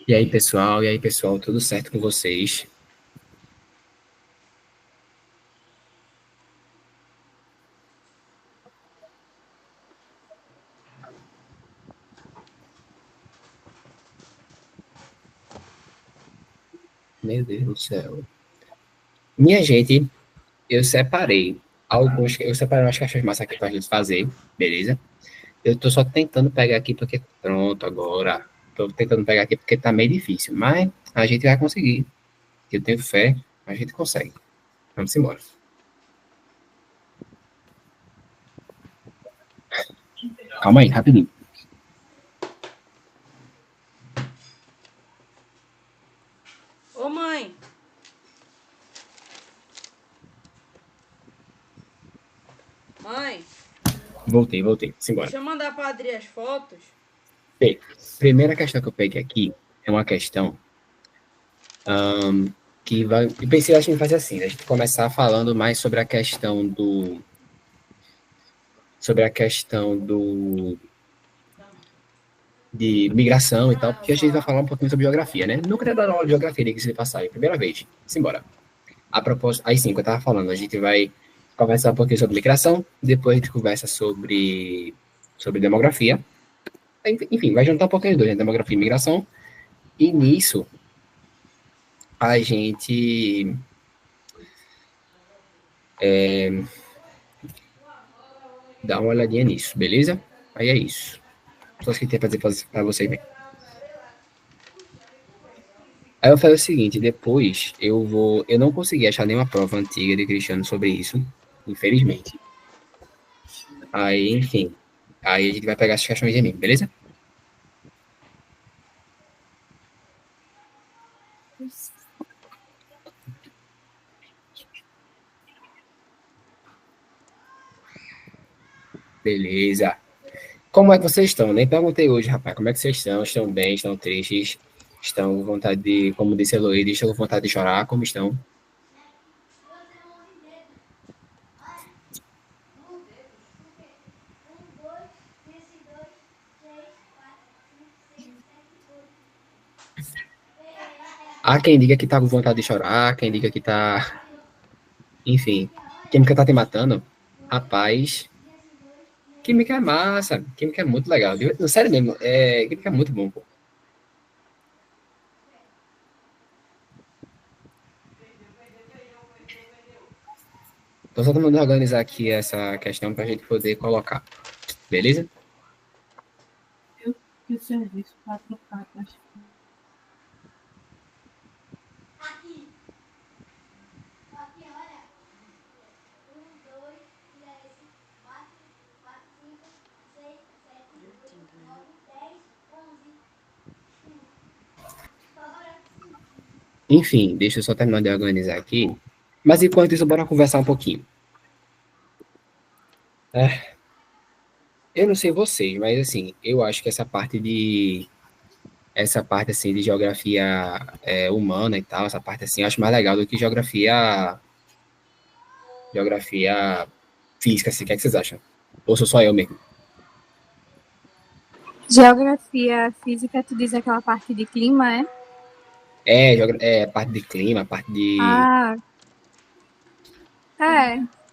E aí, pessoal? E aí, pessoal? Tudo certo com vocês? Meu Deus do céu. Minha gente, eu separei umas caixas massa aqui pra gente fazer, beleza? Eu tô só tentando pegar aqui porque, pronto, agora. Tô tentando pegar aqui porque tá meio difícil, mas a gente vai conseguir. Eu tenho fé, a gente consegue. Vamos embora. Calma aí, rapidinho. Ô, mãe. Mãe, Voltei. Simbora. deixa eu mandar pra Adri as fotos. Bem, primeira questão que eu peguei aqui é uma questão que vai. Eu pensei, acho que vai fazer assim, né? A gente começar falando mais sobre a questão de migração e tal, porque a gente vai falar um pouquinho sobre geografia, né? Nunca tinha dado aula de geografia, que se passar, é primeira vez. Simbora. A propósito, aí sim, que eu tava falando, a gente vai conversar um pouquinho sobre migração, depois a gente conversa sobre demografia, enfim, vai juntar um pouquinho os dois, né? Demografia e migração, e nisso a gente dá uma olhadinha nisso, beleza? Aí é isso. Só isso que tem pra dizer pra vocês bem. Aí eu falei o seguinte, depois eu não consegui achar nenhuma prova antiga de Cristiano sobre isso, infelizmente. Aí, enfim, aí a gente vai pegar essas questões de mim, beleza? Beleza. Como é que vocês estão? Nem perguntei hoje, rapaz, como é que vocês estão? Estão bem? Estão tristes? Estão com vontade de, como disse a Heloísa, estão com vontade de chorar? Como estão? Há quem diga que tá com vontade de chorar, quem diga que tá, enfim, química tá te matando. Rapaz, química é massa, química é muito legal. Sério mesmo, química é muito bom, pô. Tô só tentando organizar aqui essa questão pra gente poder colocar, beleza? Eu fiz serviço 4 cartas. Enfim, deixa eu só terminar de organizar aqui. Mas enquanto isso, bora conversar um pouquinho. É, eu não sei vocês, mas assim, eu acho que essa parte assim de geografia humana e tal, essa parte assim, eu acho mais legal do que geografia física, assim, o que é que vocês acham? Ou sou só eu mesmo? Geografia física, tu diz aquela parte de clima, é? Parte de clima, parte de. Ah,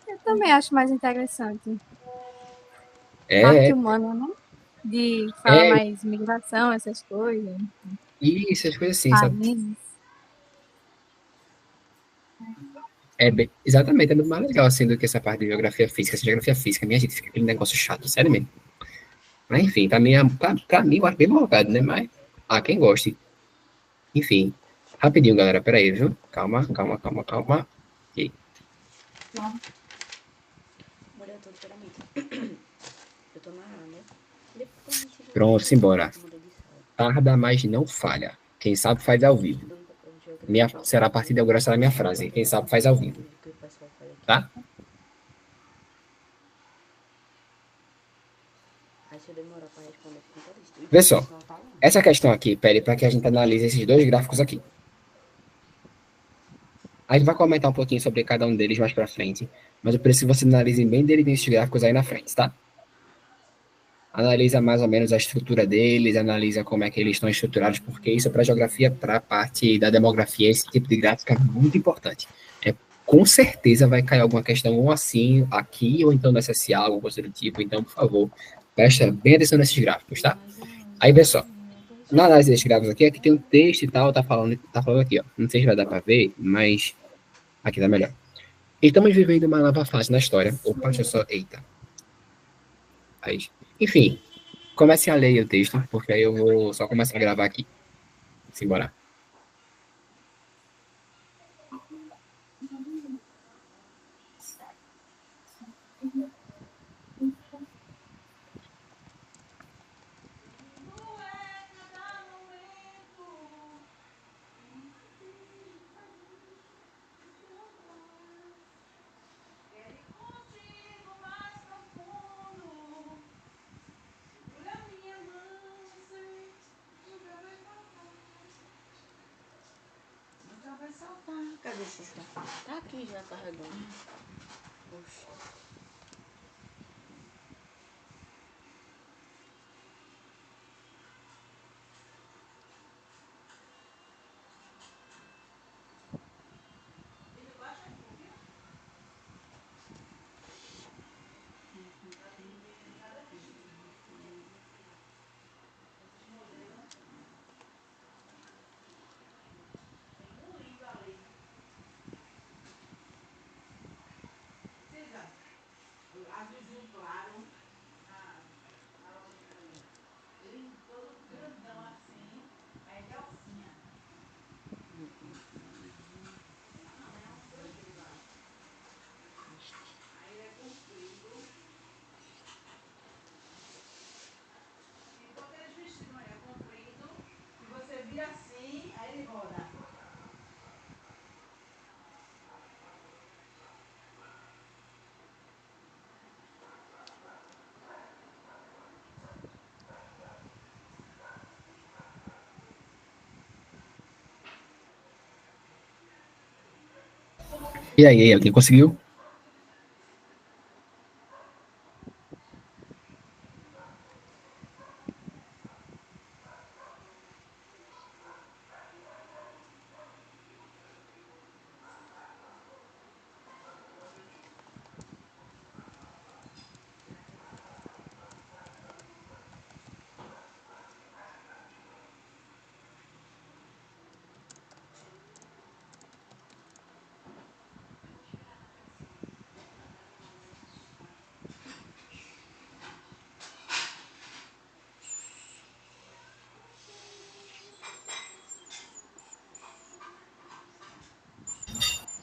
eu também acho mais interessante. Parte É, humana, né? De fala é, mais migração, essas coisas, isso, as coisas assim, sabe? países. Exatamente, é muito mais legal assim do que essa parte de geografia física. Essa geografia física, minha gente, fica aquele negócio chato, sério mesmo. Mas enfim, pra mim, eu acho bem malvado, né? Mas, quem goste. Enfim, rapidinho, galera, peraí, viu? Calma. Ok. Molhou tudo, peraí. Eu tô na área, né? Depois a gente vai Pronto, fazer simbora. uma de sal. Tarda, mas não falha. Quem sabe faz ao vivo. Estudando pra prova de Será a partir de agora será a minha frase. Quem sabe faz ao vivo, que o pessoal faz aqui. tá? Aí se eu demorar pra responder, fica triste. Vê só. Essa questão aqui pede para que a gente analise esses dois gráficos aqui. A gente vai comentar um pouquinho sobre cada um deles mais para frente, mas eu preciso que você analise bem direitinho esses gráficos aí na frente, tá? analisa mais ou menos a estrutura deles, analisa como é que eles estão estruturados, porque isso para a geografia, para a parte da demografia, esse tipo de gráfico é muito importante. Com certeza vai cair alguma questão ou assim aqui, ou então no SSA, alguma coisa do tipo. Então, por favor, presta bem atenção nesses gráficos, tá? Aí, vê só. Na análise desses gráficos aqui tem um texto e tal, tá falando aqui, ó. Não sei se vai dar para ver, mas aqui tá melhor. Estamos vivendo uma nova fase na história. Opa, deixa eu só. Eita. Aí. Enfim, comece a ler o texto, porque aí eu vou só começar a gravar aqui. Simbora. Vai saltar. Cadê esse está? Tá aqui já carregando. Poxa. E aí, alguém conseguiu?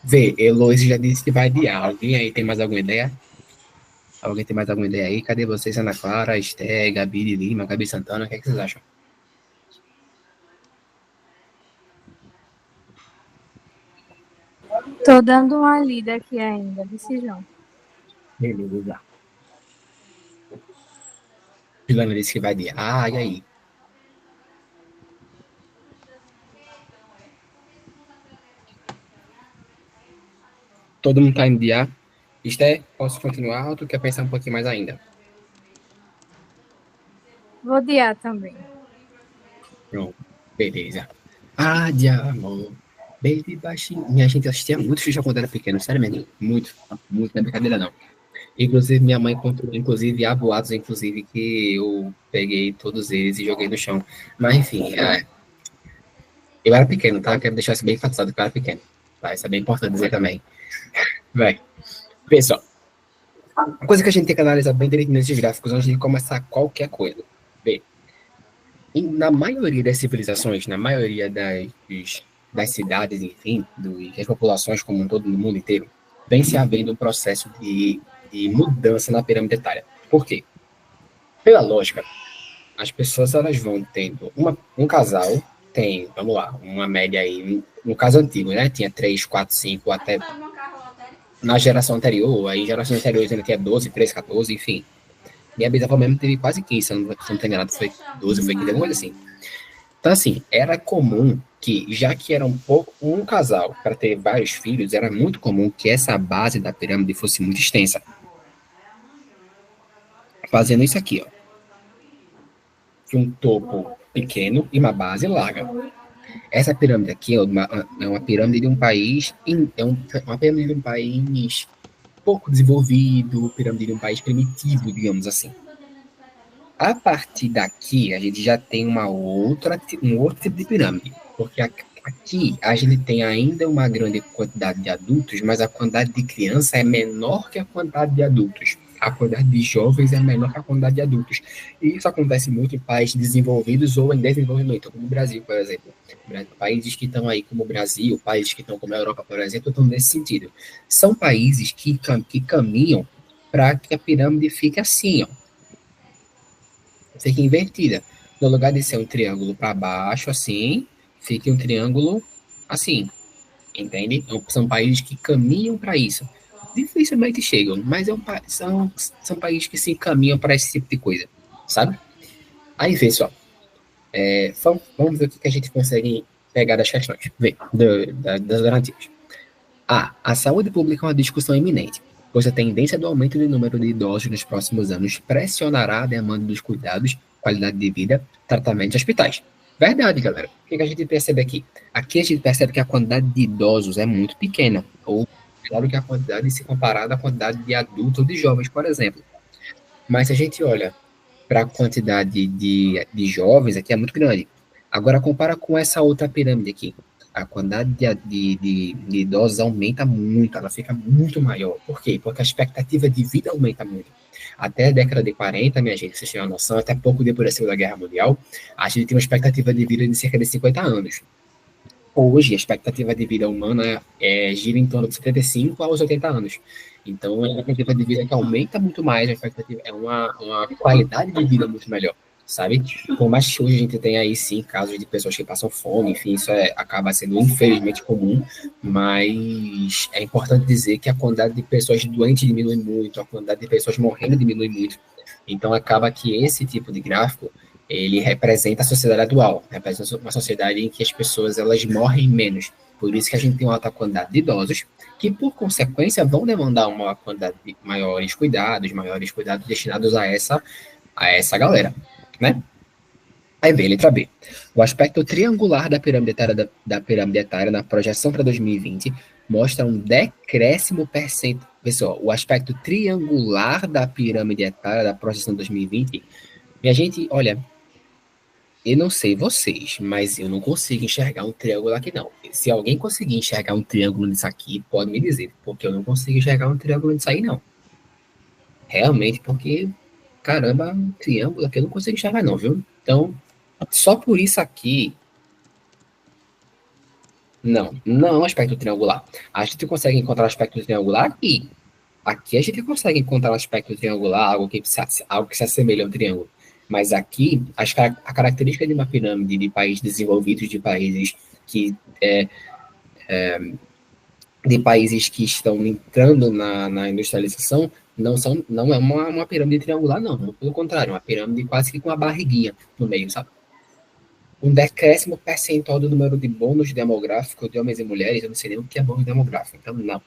Vê, Heloísa já disse que vai adiar. Alguém aí tem mais alguma ideia? Alguém tem mais alguma ideia aí? Cadê vocês, Ana Clara, Esté, Gabi de Lima, Gabi Santana? O que é que vocês acham? Tô dando uma lida aqui ainda, decisão. Beleza. Juliana disse que vai adiar. E aí? Todo mundo tá indo adiar? Esté, posso continuar ou tu quer pensar um pouquinho mais ainda? Vou adiar também. Pronto, beleza. Ah, de amor, baby baixinho. Minha gente assistia muito Xuxa quando era pequeno, sério mesmo. Muito, muito, não é brincadeira não. Inclusive, minha mãe contou, inclusive, há boatos, inclusive, que eu peguei todos eles e joguei no chão. Mas, enfim, eu era pequeno, tá? Quero deixar isso bem enfatizado que eu era pequeno. Tá? Isso é bem importante dizer também. Vai, pessoal. Uma coisa que a gente tem que analisar bem direitinho nesses gráficos antes de começar qualquer coisa. Bem, na maioria das civilizações, na maioria das cidades, enfim, das populações como um todo no mundo inteiro, vem se havendo um processo de mudança na pirâmide etária. Por quê? Pela lógica, as pessoas elas vão tendo um casal tem, vamos lá, uma média aí, no caso antigo, né? Tinha 3, 4, 5, até na geração anterior, aí gerações anteriores ainda tinha 12, 13, 14, enfim. Minha bisavó mesmo teve quase 15, se eu não tenho enganado, foi 12, foi 15, alguma coisa assim. Então, assim, era comum que, já que era um casal para ter vários filhos, era muito comum que essa base da pirâmide fosse muito extensa. Fazendo isso aqui, ó. de um topo pequeno e uma base larga. Essa pirâmide aqui é uma pirâmide de um país, uma pirâmide de um país pouco desenvolvido, pirâmide de um país primitivo, digamos assim. A partir daqui, a gente já tem um outro tipo de pirâmide, porque aqui a gente tem ainda uma grande quantidade de adultos, mas a quantidade de crianças é menor que a quantidade de adultos. A quantidade de jovens é menor que a quantidade de adultos. E isso acontece muito em países desenvolvidos ou em desenvolvimento, como o Brasil, por exemplo. Países que estão aí como o Brasil, países que estão como a Europa, por exemplo, estão nesse sentido. São países que caminham para que a pirâmide fique assim, ó. Fique invertida. No lugar de ser um triângulo para baixo, assim, fique um triângulo assim, entende? Então, são países que caminham para isso. Dificilmente chegam, mas são países que se encaminham para esse tipo de coisa, sabe? Aí, vê só. Vamos ver o que a gente consegue pegar das questões. Vê, das garantias. A saúde pública é uma discussão iminente, pois a tendência do aumento do número de idosos nos próximos anos pressionará a demanda dos cuidados, qualidade de vida, tratamento e hospitais. Verdade, galera. O que a gente percebe aqui? Aqui a gente percebe que a quantidade de idosos é muito pequena, ou claro que a quantidade se comparada à quantidade de adultos ou de jovens, por exemplo. Mas se a gente olha para a quantidade de jovens, aqui é muito grande. Agora, compara com essa outra pirâmide aqui. A quantidade de idosos aumenta muito, ela fica muito maior. Por quê? Porque a expectativa de vida aumenta muito. Até a década de 40, minha gente, vocês têm uma noção, até pouco depois da Segunda Guerra Mundial, a gente tem uma expectativa de vida de cerca de 50 anos. Hoje, a expectativa de vida humana gira em torno de 75 aos 80 anos. Então, é uma expectativa de vida que aumenta muito mais, a expectativa é uma qualidade de vida muito melhor, sabe? Por mais que hoje a gente tenha aí, sim, casos de pessoas que passam fome, enfim, isso acaba sendo, infelizmente, comum, mas é importante dizer que a quantidade de pessoas doentes diminui muito, a quantidade de pessoas morrendo diminui muito. Então, acaba que esse tipo de gráfico ele representa a sociedade atual, representa uma sociedade em que as pessoas elas morrem menos. Por isso que a gente tem uma alta quantidade de idosos, que por consequência vão demandar uma quantidade de maiores cuidados destinados a essa galera, né? Aí vem letra B. O aspecto triangular da pirâmide etária na projeção para 2020 mostra um decréscimo percentual. Pessoal, o aspecto triangular da pirâmide etária da projeção 2020, minha gente, olha, eu não sei vocês, mas eu não consigo enxergar um triângulo aqui, não. Se alguém conseguir enxergar um triângulo nisso aqui, pode me dizer, porque eu não consigo enxergar um triângulo nisso aí, não. Realmente, porque, caramba, um triângulo aqui eu não consigo enxergar, não, viu? Então, só por isso aqui, não é um aspecto triangular. A gente consegue encontrar aspecto triangular aqui. Aqui a gente consegue encontrar um aspecto triangular, algo que se assemelha ao triângulo. Mas aqui, a característica de uma pirâmide de países desenvolvidos, de países que estão entrando na industrialização, não é uma pirâmide triangular, não. Pelo contrário, é uma pirâmide quase que com uma barriguinha no meio, sabe? Um decréscimo percentual do número de bônus demográfico de homens e mulheres, eu não sei nem o que é bônus demográfico, então não.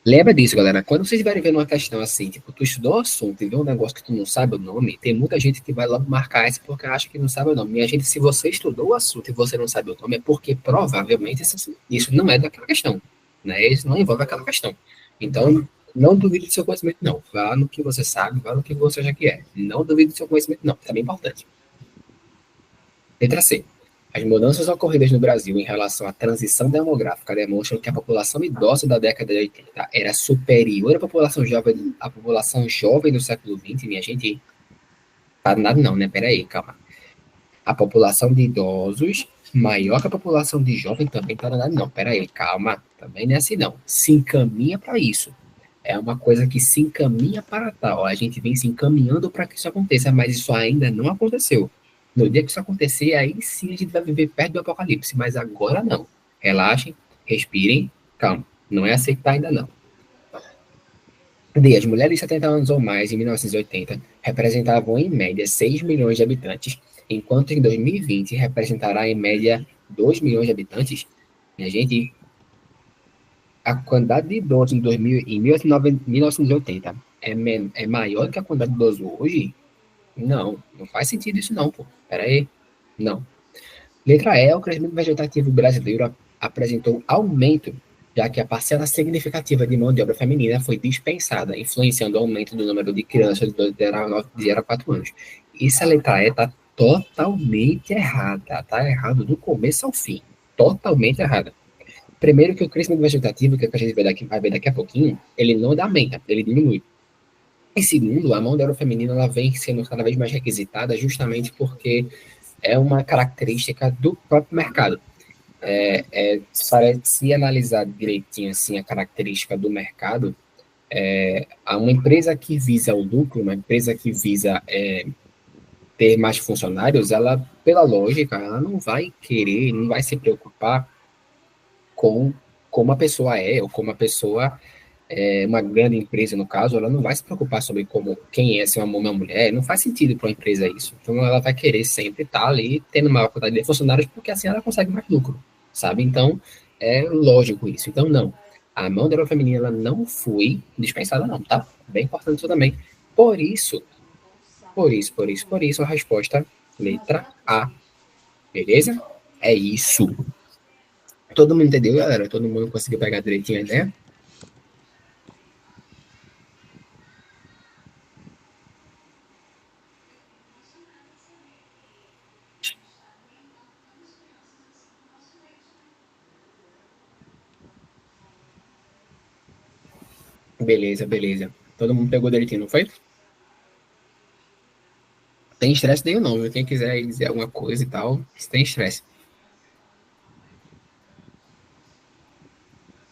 Lembra disso, galera. Quando vocês estiverem vendo uma questão assim, tipo, tu estudou o assunto e vê um negócio que tu não sabe o nome, tem muita gente que vai logo marcar isso porque acha que não sabe o nome. Minha gente, se você estudou o assunto e você não sabe o nome, é porque provavelmente isso não é daquela questão, né? Isso não envolve aquela questão. Então, não duvide do seu conhecimento, não. Vá no que você sabe, vá no que você já quer. Não duvide do seu conhecimento, não. Isso é bem importante. Letra C. As mudanças ocorridas no Brasil em relação à transição demográfica demonstram que a população idosa da década de 80 era superior à população jovem do século XX, minha gente. Tá nada não, né? Peraí, calma. A população de idosos maior que a população de jovem também tá nada não. Peraí, calma. Também não é assim não. Se encaminha para isso. É uma coisa que se encaminha para tal. A gente vem se encaminhando para que isso aconteça, mas isso ainda não aconteceu. No dia que isso acontecer, aí sim a gente vai viver perto do apocalipse, mas agora não. Relaxem, respirem, calma. Não é aceitar ainda não. D. As mulheres de 70 anos ou mais em 1980 representavam em média 6 milhões de habitantes, enquanto em 2020 representará em média 2 milhões de habitantes. Minha gente, a quantidade de idosos em 1980 é maior que a quantidade de idosos hoje. Não faz sentido isso não, pô. Pera aí. Não. Letra E, o crescimento vegetativo brasileiro apresentou aumento, já que a parcela significativa de mão de obra feminina foi dispensada, influenciando o aumento do número de crianças de 0 a 4 anos. Isso a letra E está totalmente errada. Está errado do começo ao fim. Totalmente errada. Primeiro que o crescimento vegetativo, que a gente vai ver daqui a pouquinho, ele não aumenta, ele diminui. E segundo, a mão de obra feminina ela vem sendo cada vez mais requisitada justamente porque é uma característica do próprio mercado. Se analisar direitinho assim, a característica do mercado, uma empresa que visa o lucro, uma empresa que visa ter mais funcionários, ela, pela lógica, ela não vai querer, não vai se preocupar com como a pessoa é, ou como a pessoa uma grande empresa, no caso, ela não vai se preocupar sobre quem é, se é uma homem ou uma mulher, não faz sentido para uma empresa isso. Então, ela vai querer sempre estar ali, tendo maior quantidade de funcionários, porque assim ela consegue mais lucro, sabe? Então, é lógico isso. Então, não. A mão da obra feminina, ela não foi dispensada, não, tá? Bem importante isso também. Por isso, a resposta, letra A. Beleza? É isso. Todo mundo entendeu, galera? Todo mundo conseguiu pegar direitinho a ideia? Beleza, beleza. Todo mundo pegou direitinho, não foi? Tem estresse daí ou não, viu? Quem quiser aí dizer alguma coisa e tal, se tem estresse.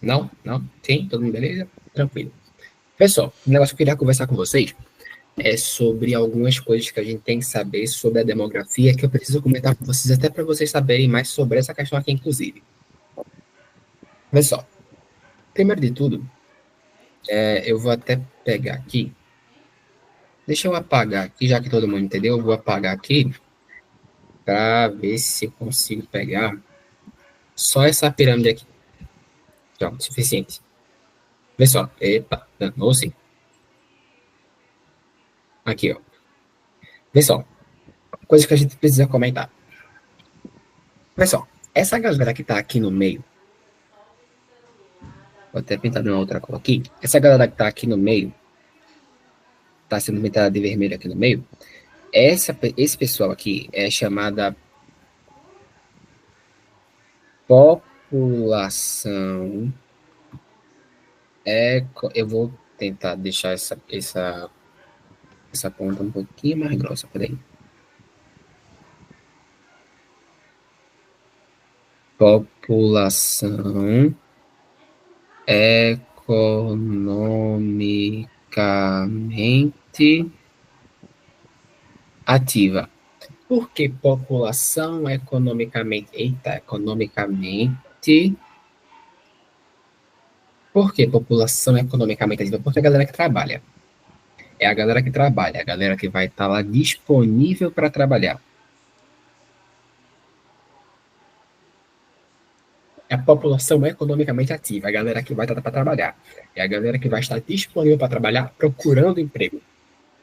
Não? Não? Sim? Todo mundo beleza? Tranquilo. Pessoal, o negócio que eu queria conversar com vocês é sobre algumas coisas que a gente tem que saber sobre a demografia, que eu preciso comentar com vocês, até para vocês saberem mais sobre essa questão aqui, inclusive. Pessoal, primeiro de tudo, eu vou até pegar aqui. Deixa eu apagar aqui, já que todo mundo entendeu, eu vou apagar aqui para ver se eu consigo pegar só essa pirâmide aqui. Pronto, suficiente. Pessoal, epa, danou-se. Aqui, ó. Pessoal, coisa que a gente precisa comentar. Pessoal, essa galera que tá aqui no meio, vou até pintar de uma outra cor aqui. Essa galera que tá aqui no meio, tá sendo pintada de vermelho aqui no meio, esse pessoal aqui é chamada população. Eu vou tentar deixar essa ponta um pouquinho mais grossa, peraí. População economicamente ativa. Por que população economicamente? Eita, economicamente. Por que população economicamente ativa? Porque é a galera que trabalha. É a galera que trabalha, a galera que vai estar lá disponível para trabalhar. É a população economicamente ativa, a galera que vai estar para trabalhar. É a galera que vai estar disponível para trabalhar, procurando emprego.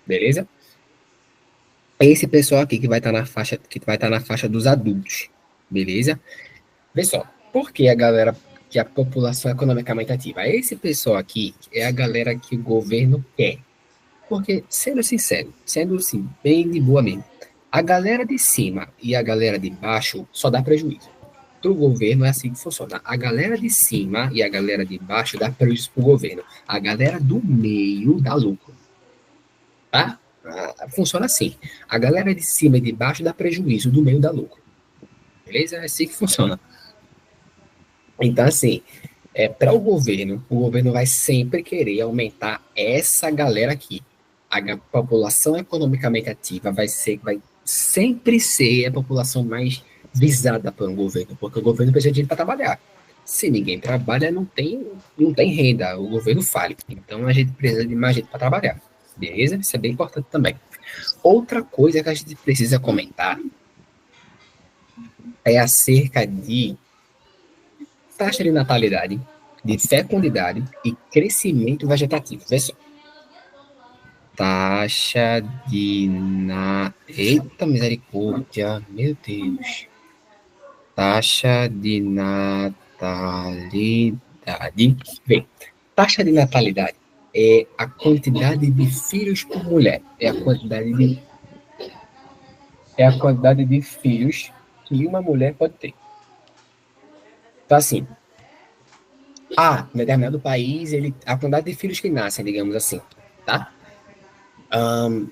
Beleza? É esse pessoal aqui que vai estar na faixa dos adultos. Beleza? Pessoal, por que a população economicamente ativa? Esse pessoal aqui é a galera que o governo quer. Porque, sendo sincero, sendo assim, bem de boa mesmo, a galera de cima e a galera de baixo só dá prejuízo. Para o governo é assim que funciona. A galera de cima e a galera de baixo dá prejuízo para o governo. A galera do meio dá lucro. Tá? Funciona assim. A galera de cima e de baixo dá prejuízo, do meio dá lucro. Beleza? É assim que funciona. Então, assim, para o governo vai sempre querer aumentar essa galera aqui. A população economicamente ativa vai sempre ser a população mais visada pelo governo, porque o governo precisa de dinheiro para trabalhar. Se ninguém trabalha, não tem renda, o governo fale. Então a gente precisa de mais gente para trabalhar. Beleza? Isso é bem importante também. Outra coisa que a gente precisa comentar é acerca de taxa de natalidade, de fecundidade e crescimento vegetativo. Vê só. taxa de Eita misericórdia, meu Deus. Taxa de natalidade. Bem, taxa de natalidade é a quantidade de filhos por mulher. É a quantidade de filhos que uma mulher pode ter. Então, assim, em determinado país, a quantidade de filhos que nascem, digamos assim, tá? Em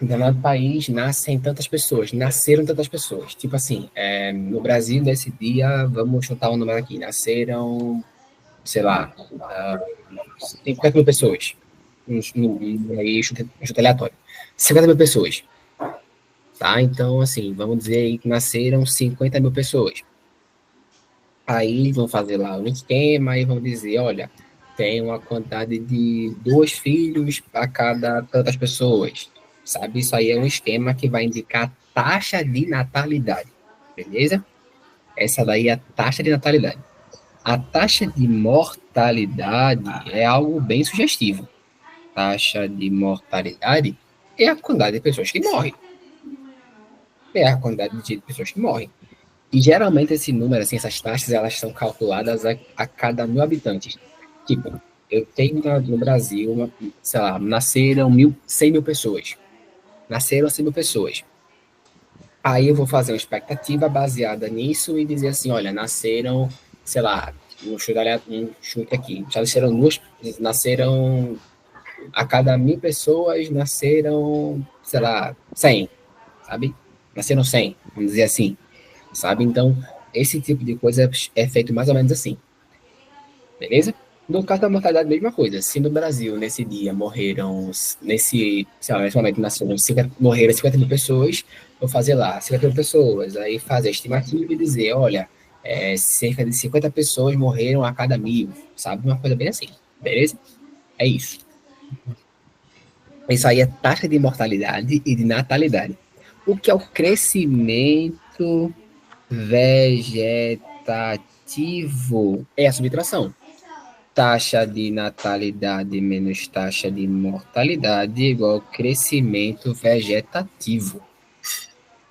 determinado país nascem tantas pessoas, nasceram tantas pessoas. Tipo assim, no Brasil, nesse dia, vamos chutar um número aqui, nasceram, sei lá, 50 mil pessoas. Aí, chute aleatório. 50 mil pessoas. Tá? Então, assim, vamos dizer aí que nasceram 50 mil pessoas. Aí vão fazer lá um esquema e vão dizer, olha, tem uma quantidade de 2 filhos a cada tantas pessoas, sabe? Isso aí é um esquema que vai indicar taxa de natalidade, beleza? Essa daí é a taxa de natalidade. A taxa de mortalidade é algo bem sugestivo. Taxa de mortalidade é a quantidade de pessoas que morrem. É a quantidade de pessoas que morrem. E geralmente esse número, assim, essas taxas, elas são calculadas a cada 1.000 habitantes. Tipo, eu tenho no Brasil, sei lá, nasceram 100 mil pessoas. Nasceram 100 mil pessoas. Aí eu vou fazer uma expectativa baseada nisso e dizer assim, olha, nasceram, sei lá, um chute aqui, nasceram a cada 1.000 pessoas, nasceram, sei lá, 100, sabe? Nasceram 100, vamos dizer assim. Sabe? Então, esse tipo de coisa é feito mais ou menos assim. Beleza? No caso da mortalidade, mesma coisa. Se no Brasil, nesse dia, morreram, nesse momento, morreram 50 mil pessoas, vou fazer lá 50 mil pessoas, aí fazer a estimativa e dizer, olha, cerca de 50 pessoas morreram a cada 1.000, sabe? Uma coisa bem assim. Beleza? É isso. Isso aí é taxa de mortalidade e de natalidade. O que é o crescimento vegetativo é a subtração. Taxa de natalidade menos taxa de mortalidade igual crescimento vegetativo.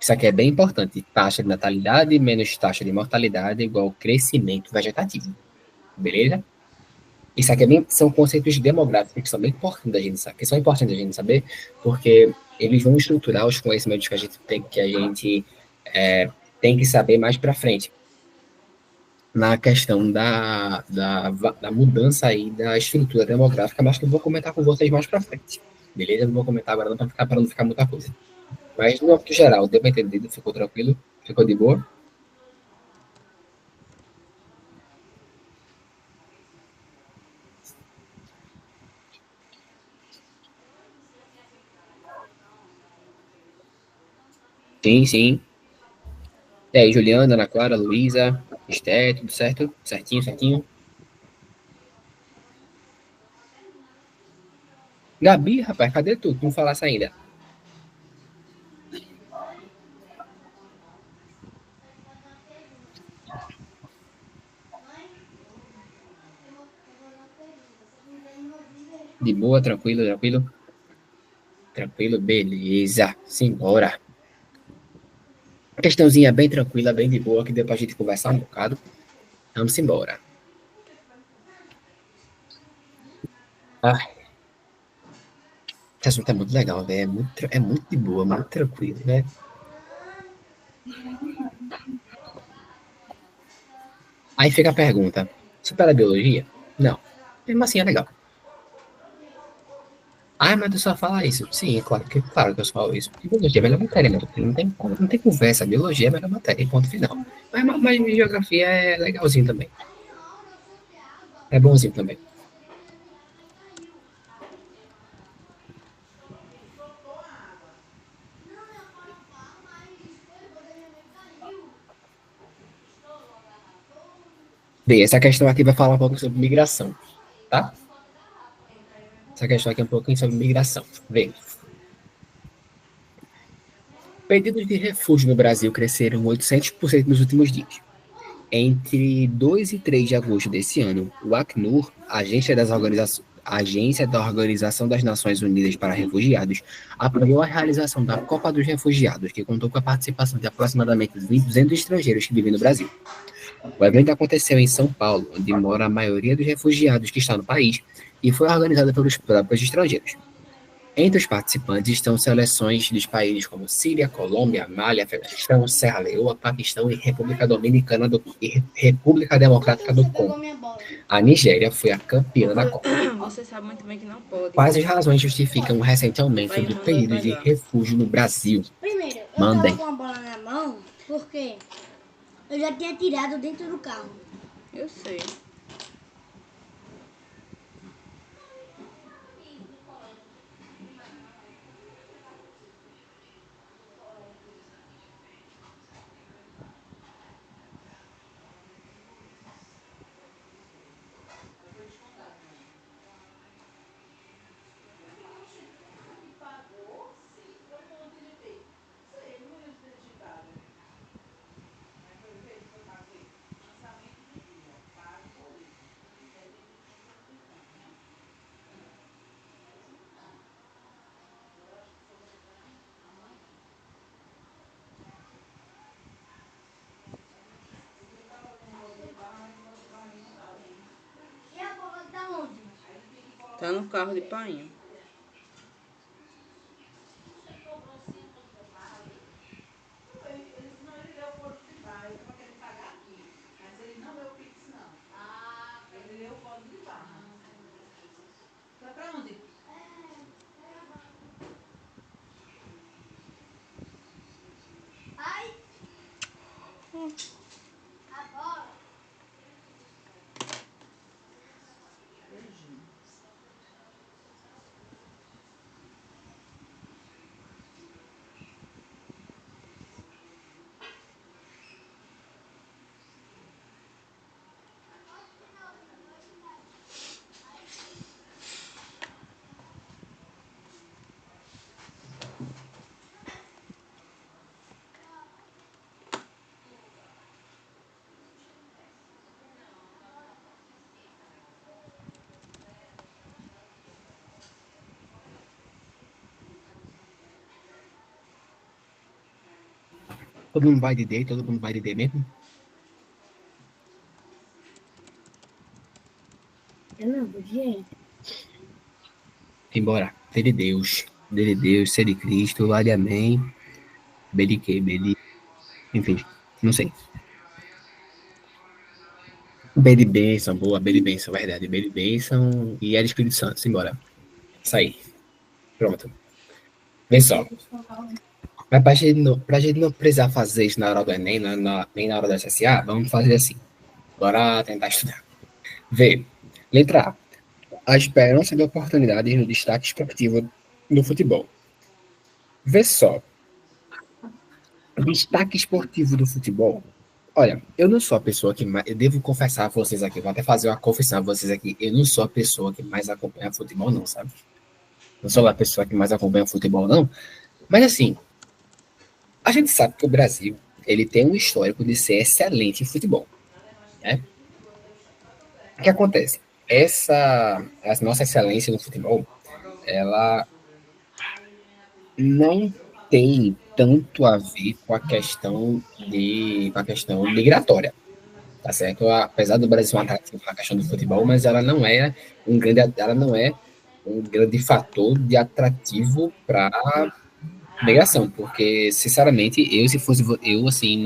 Isso aqui é bem importante. Taxa de natalidade menos taxa de mortalidade igual crescimento vegetativo. Beleza? Isso aqui são conceitos demográficos que são bem importantes da gente saber, saber, porque eles vão estruturar os conhecimentos que a gente tem que saber mais para frente na questão da mudança aí da estrutura demográfica, mas que eu vou comentar com vocês mais para frente. Beleza? Não vou comentar agora para não ficar muita coisa. Mas, no âmbito geral, deu para entender? Ficou tranquilo? Ficou de boa? Sim, sim. E aí, Juliana, Ana Clara, Luísa, Esté, tudo certo? Certinho, certinho? Gabi, rapaz, cadê tu? Tu não falasse ainda. De boa, tranquilo, tranquilo? Tranquilo, beleza. Simbora. Questãozinha bem tranquila, bem de boa, que deu pra gente conversar um bocado. Vamos embora. Esse assunto é muito legal, velho. É muito de boa, muito tranquilo, né? Aí fica a pergunta: supera a biologia? Não. Mesmo assim é legal. Mas tu só fala isso. Sim, claro que eu só falo isso. Biologia é a melhor matéria, né? Não tem conversa. Biologia é a melhor matéria, ponto final. Mas geografia é legalzinho também. É bonzinho também. Bem, essa questão aqui vai falar um pouco sobre migração, tá? Essa questão aqui é um pouquinho sobre migração. Vem. Pedidos de refúgio no Brasil cresceram 800% nos últimos dias. Entre 2 e 3 de agosto desse ano, o Acnur, a Agência da Organização das Nações Unidas para Refugiados, apoiou a realização da Copa dos Refugiados, que contou com a participação de aproximadamente 200 estrangeiros que vivem no Brasil. O evento aconteceu em São Paulo, onde mora a maioria dos refugiados que está no país, e foi organizado pelos próprios estrangeiros. Entre os participantes estão seleções dos países como Síria, Colômbia, Mali, Afeganistão, Serra Leoa, Paquistão e República Dominicana e República Democrática do Congo. A Nigéria foi a campeã da Copa. Você sabe muito bem que não pode. Quais as razões justificam o recente aumento do pedido de refúgio no Brasil? Primeiro, eu Mandem. tava com a bola na mão porque eu já tinha tirado dentro do carro. Eu sei. E a bola tá onde? Tá no carro de painho. Ai! A bola. Todo mundo vai de D, todo mundo vai de D mesmo? Eu não, vou de E. Embora. D de Deus. D de Deus, C de Cristo, A de Amém. B de quê? B de... Enfim, não sei. B de bênção, boa, B de bênção, verdade. B de bênção e é de Espírito Santo, simbora. Isso aí. Pronto. Vê só. Mas pra gente não precisar fazer isso na hora do Enem, nem na hora do SSA, vamos fazer assim. Bora tentar estudar. Vê. Letra A. A esperança de oportunidades no destaque esportivo no futebol. Vê só. Destaque esportivo do futebol. Olha, eu não sou a pessoa que mais. Eu devo confessar a vocês aqui, vou até fazer uma confissão a vocês aqui. Eu não sou a pessoa que mais acompanha futebol, não, sabe? Não sou a pessoa que mais acompanha futebol, não. Mas assim, a gente sabe que o Brasil, ele tem um histórico de ser excelente em futebol, né? O que acontece? A nossa excelência no futebol, ela não tem tanto a ver com a questão migratória, tá certo? Apesar do Brasil ser um atrativo na questão do futebol, mas ela não é um grande fator de atrativo para migração, porque sinceramente se fosse eu assim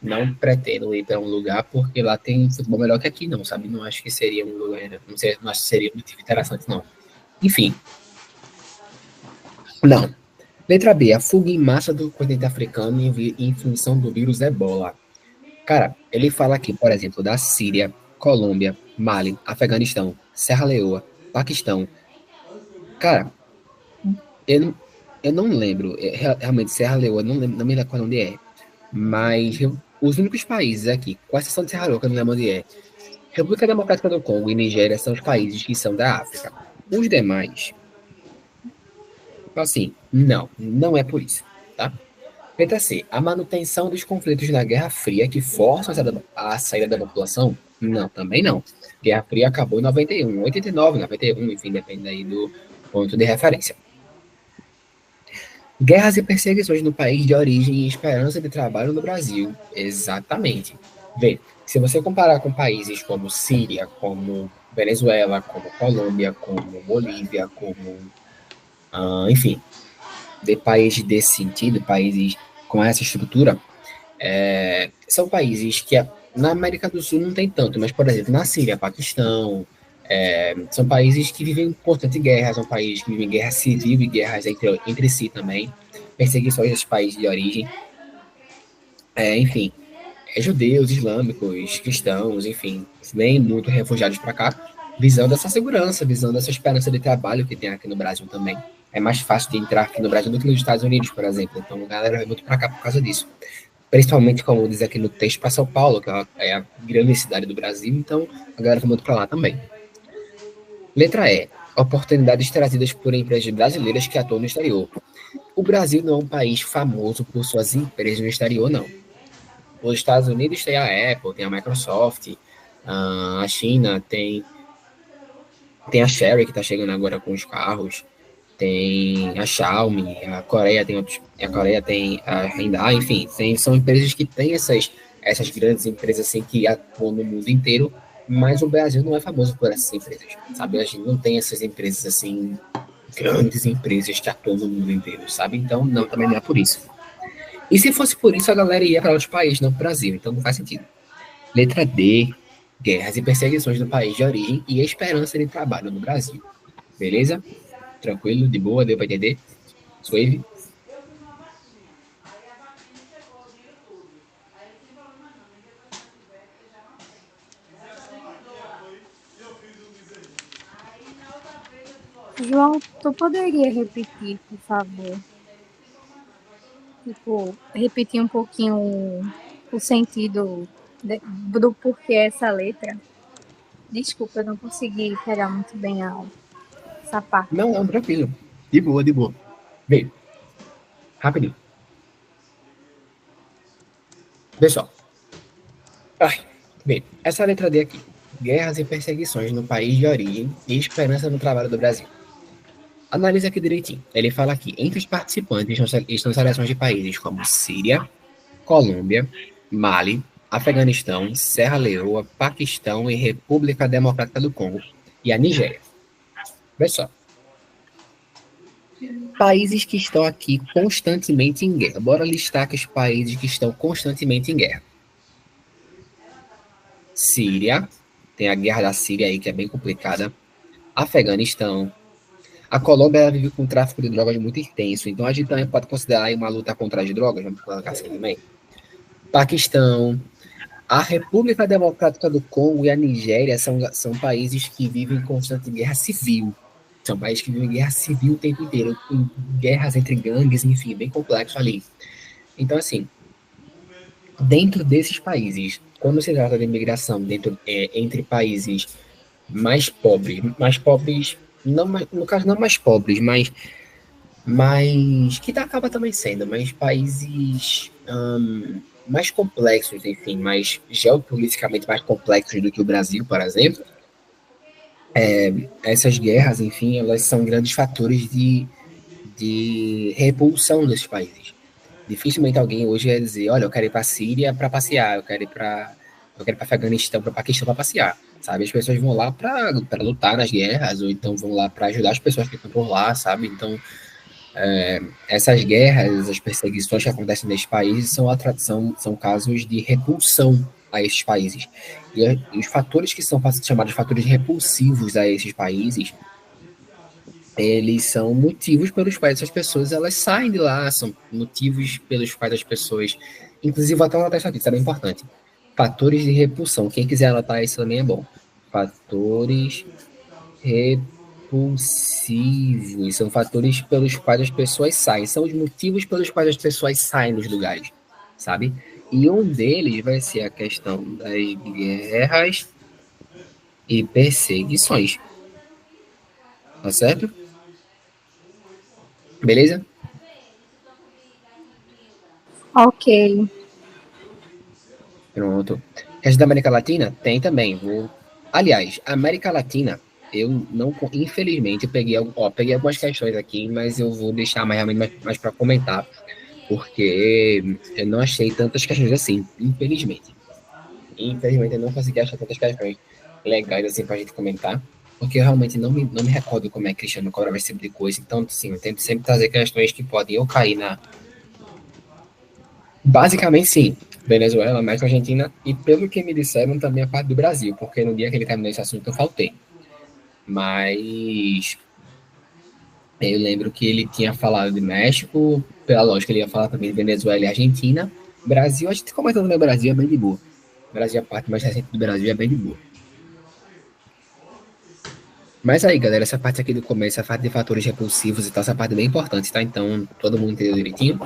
não pretendo ir para um lugar porque lá tem futebol melhor que aqui, não, sabe? Não acho que seria um lugar, não acho que seria muito interessante, não. Enfim. Não. Letra B. A fuga em massa do continente africano em função do vírus Ebola. Cara, ele fala aqui, por exemplo, da Síria, Colômbia, Mali, Afeganistão, Serra Leoa, Paquistão. Cara, eu não lembro, realmente Serra Leoa, não me lembro qual onde é. Mas os únicos países aqui, com exceção de Serra Leoa, que eu não lembro onde é, República Democrática do Congo e Nigéria são os países que são da África. Os demais, assim, não é por isso, tá? Letra C. A manutenção dos conflitos na Guerra Fria que forçam a saída da população. Não, também não. Guerra Fria acabou em 91, 89, 91, enfim, depende aí do ponto de referência. Guerras e perseguições no país de origem e esperança de trabalho no Brasil. Exatamente. Vê, se você comparar com países como Síria, como Venezuela, como Colômbia, como Bolívia, como, enfim, de países desse sentido, países com essa estrutura, são países que na América do Sul não tem tanto, mas, por exemplo, na Síria, Paquistão, são países que vivem constante guerra, são países que vivem guerra civil e guerras entre si também, perseguições desses países de origem, enfim, judeus, islâmicos, cristãos, enfim, vêm muito refugiados para cá, visando essa segurança, visando essa esperança de trabalho que tem aqui no Brasil também. É mais fácil de entrar aqui no Brasil do que nos Estados Unidos, por exemplo. Então a galera vem muito para cá por causa disso. Principalmente, como diz aqui no texto, para São Paulo, que é a grande cidade do Brasil, então a galera vai muito para lá também. Letra E. Oportunidades trazidas por empresas brasileiras que atuam no exterior. O Brasil não é um país famoso por suas empresas no exterior, não. Os Estados Unidos tem a Apple, tem a Microsoft, a China tem a Chery, que está chegando agora com os carros, tem a Xiaomi, a Coreia tem a Hyundai, enfim, são empresas que têm essas grandes empresas assim, que atuam no mundo inteiro, mas o Brasil não é famoso por essas empresas, sabe? A gente não tem essas empresas assim, grandes empresas que atuam no mundo inteiro, sabe? Então, não, também não é por isso. E se fosse por isso, a galera ia para outros países, não para o Brasil, então não faz sentido. Letra D, guerras e perseguições no país de origem e esperança de trabalho no Brasil. Beleza? Tranquilo, de boa, deu para entender? Suave? João, tu poderia repetir, por favor? Tipo, repetir um pouquinho o sentido do porquê essa letra? Desculpa, eu não consegui pegar muito bem essa parte. Não, não, tranquilo. De boa, de boa. Vem, rapidinho. Pessoal, bem, essa letra D aqui. Guerras e perseguições no país de origem e esperança no trabalho do Brasil. Analisa aqui direitinho. Ele fala aqui, entre os participantes estão seleções de países como Síria, Colômbia, Mali, Afeganistão, Serra Leoa, Paquistão e República Democrática do Congo e a Nigéria. Vê só. Países que estão aqui constantemente em guerra. Bora listar aqui os países que estão constantemente em guerra. Síria, tem a guerra da Síria aí que é bem complicada. Afeganistão. A Colômbia vive com um tráfico de drogas muito intenso, então a gente também pode considerar aí uma luta contra as drogas, vamos colocar assim também. Paquistão, a República Democrática do Congo e a Nigéria são países que vivem em constante guerra civil. São países que vivem em guerra civil o tempo inteiro, com guerras entre gangues, enfim, bem complexo ali. Então, assim, dentro desses países, quando se trata de imigração entre países mais pobres, não, no caso não mais pobres, mas que acaba também sendo, mas países mais complexos, enfim, mais geopoliticamente mais complexos do que o Brasil, por exemplo, essas guerras, enfim, elas são grandes fatores de repulsão desses países. Dificilmente alguém hoje vai dizer, olha, eu quero ir para a Síria para passear, eu quero ir para Afeganistão, para Paquistão para passear, sabe? As pessoas vão lá para lutar nas guerras, ou então vão lá para ajudar as pessoas que estão por lá, sabe? Então, essas guerras, as perseguições que acontecem nesses países são casos de repulsão a esses países. E os fatores que são chamados de fatores repulsivos a esses países, eles são motivos pelos quais essas pessoas elas saem de lá, são motivos pelos quais as pessoas, inclusive vou até anotar isso aqui, isso é bem importante. Fatores de repulsão, quem quiser anotar isso também é bom. Fatores repulsivos, são fatores pelos quais as pessoas saem, são os motivos pelos quais as pessoas saem dos lugares, sabe? E um deles vai ser a questão das guerras e perseguições. Tá certo? Beleza? Ok. Pronto. Resto da América Latina? Tem também. Aliás, América Latina, eu não, infelizmente, peguei algumas questões aqui, mas eu vou deixar mais para comentar, porque eu não achei tantas questões assim, infelizmente. Infelizmente, eu não consegui achar tantas questões legais assim pra gente comentar, porque eu realmente não me recordo como é que Cristiano cobrava esse tipo de coisa. Então, sim, eu tento sempre trazer questões que podem ou cair na. Basicamente, sim. Venezuela, México, Argentina, e pelo que me disseram, também a parte do Brasil, porque no dia que ele terminou esse assunto eu faltei. Mas eu lembro que ele tinha falado de México, pela lógica, ele ia falar também de Venezuela e Argentina. Brasil, a gente comentando no Brasil é bem de boa. Brasil, a parte mais recente do Brasil é bem de boa. Mas aí, galera, essa parte aqui do começo, a parte de fatores repulsivos e tal, essa parte é bem importante, tá? Então, todo mundo entendeu direitinho?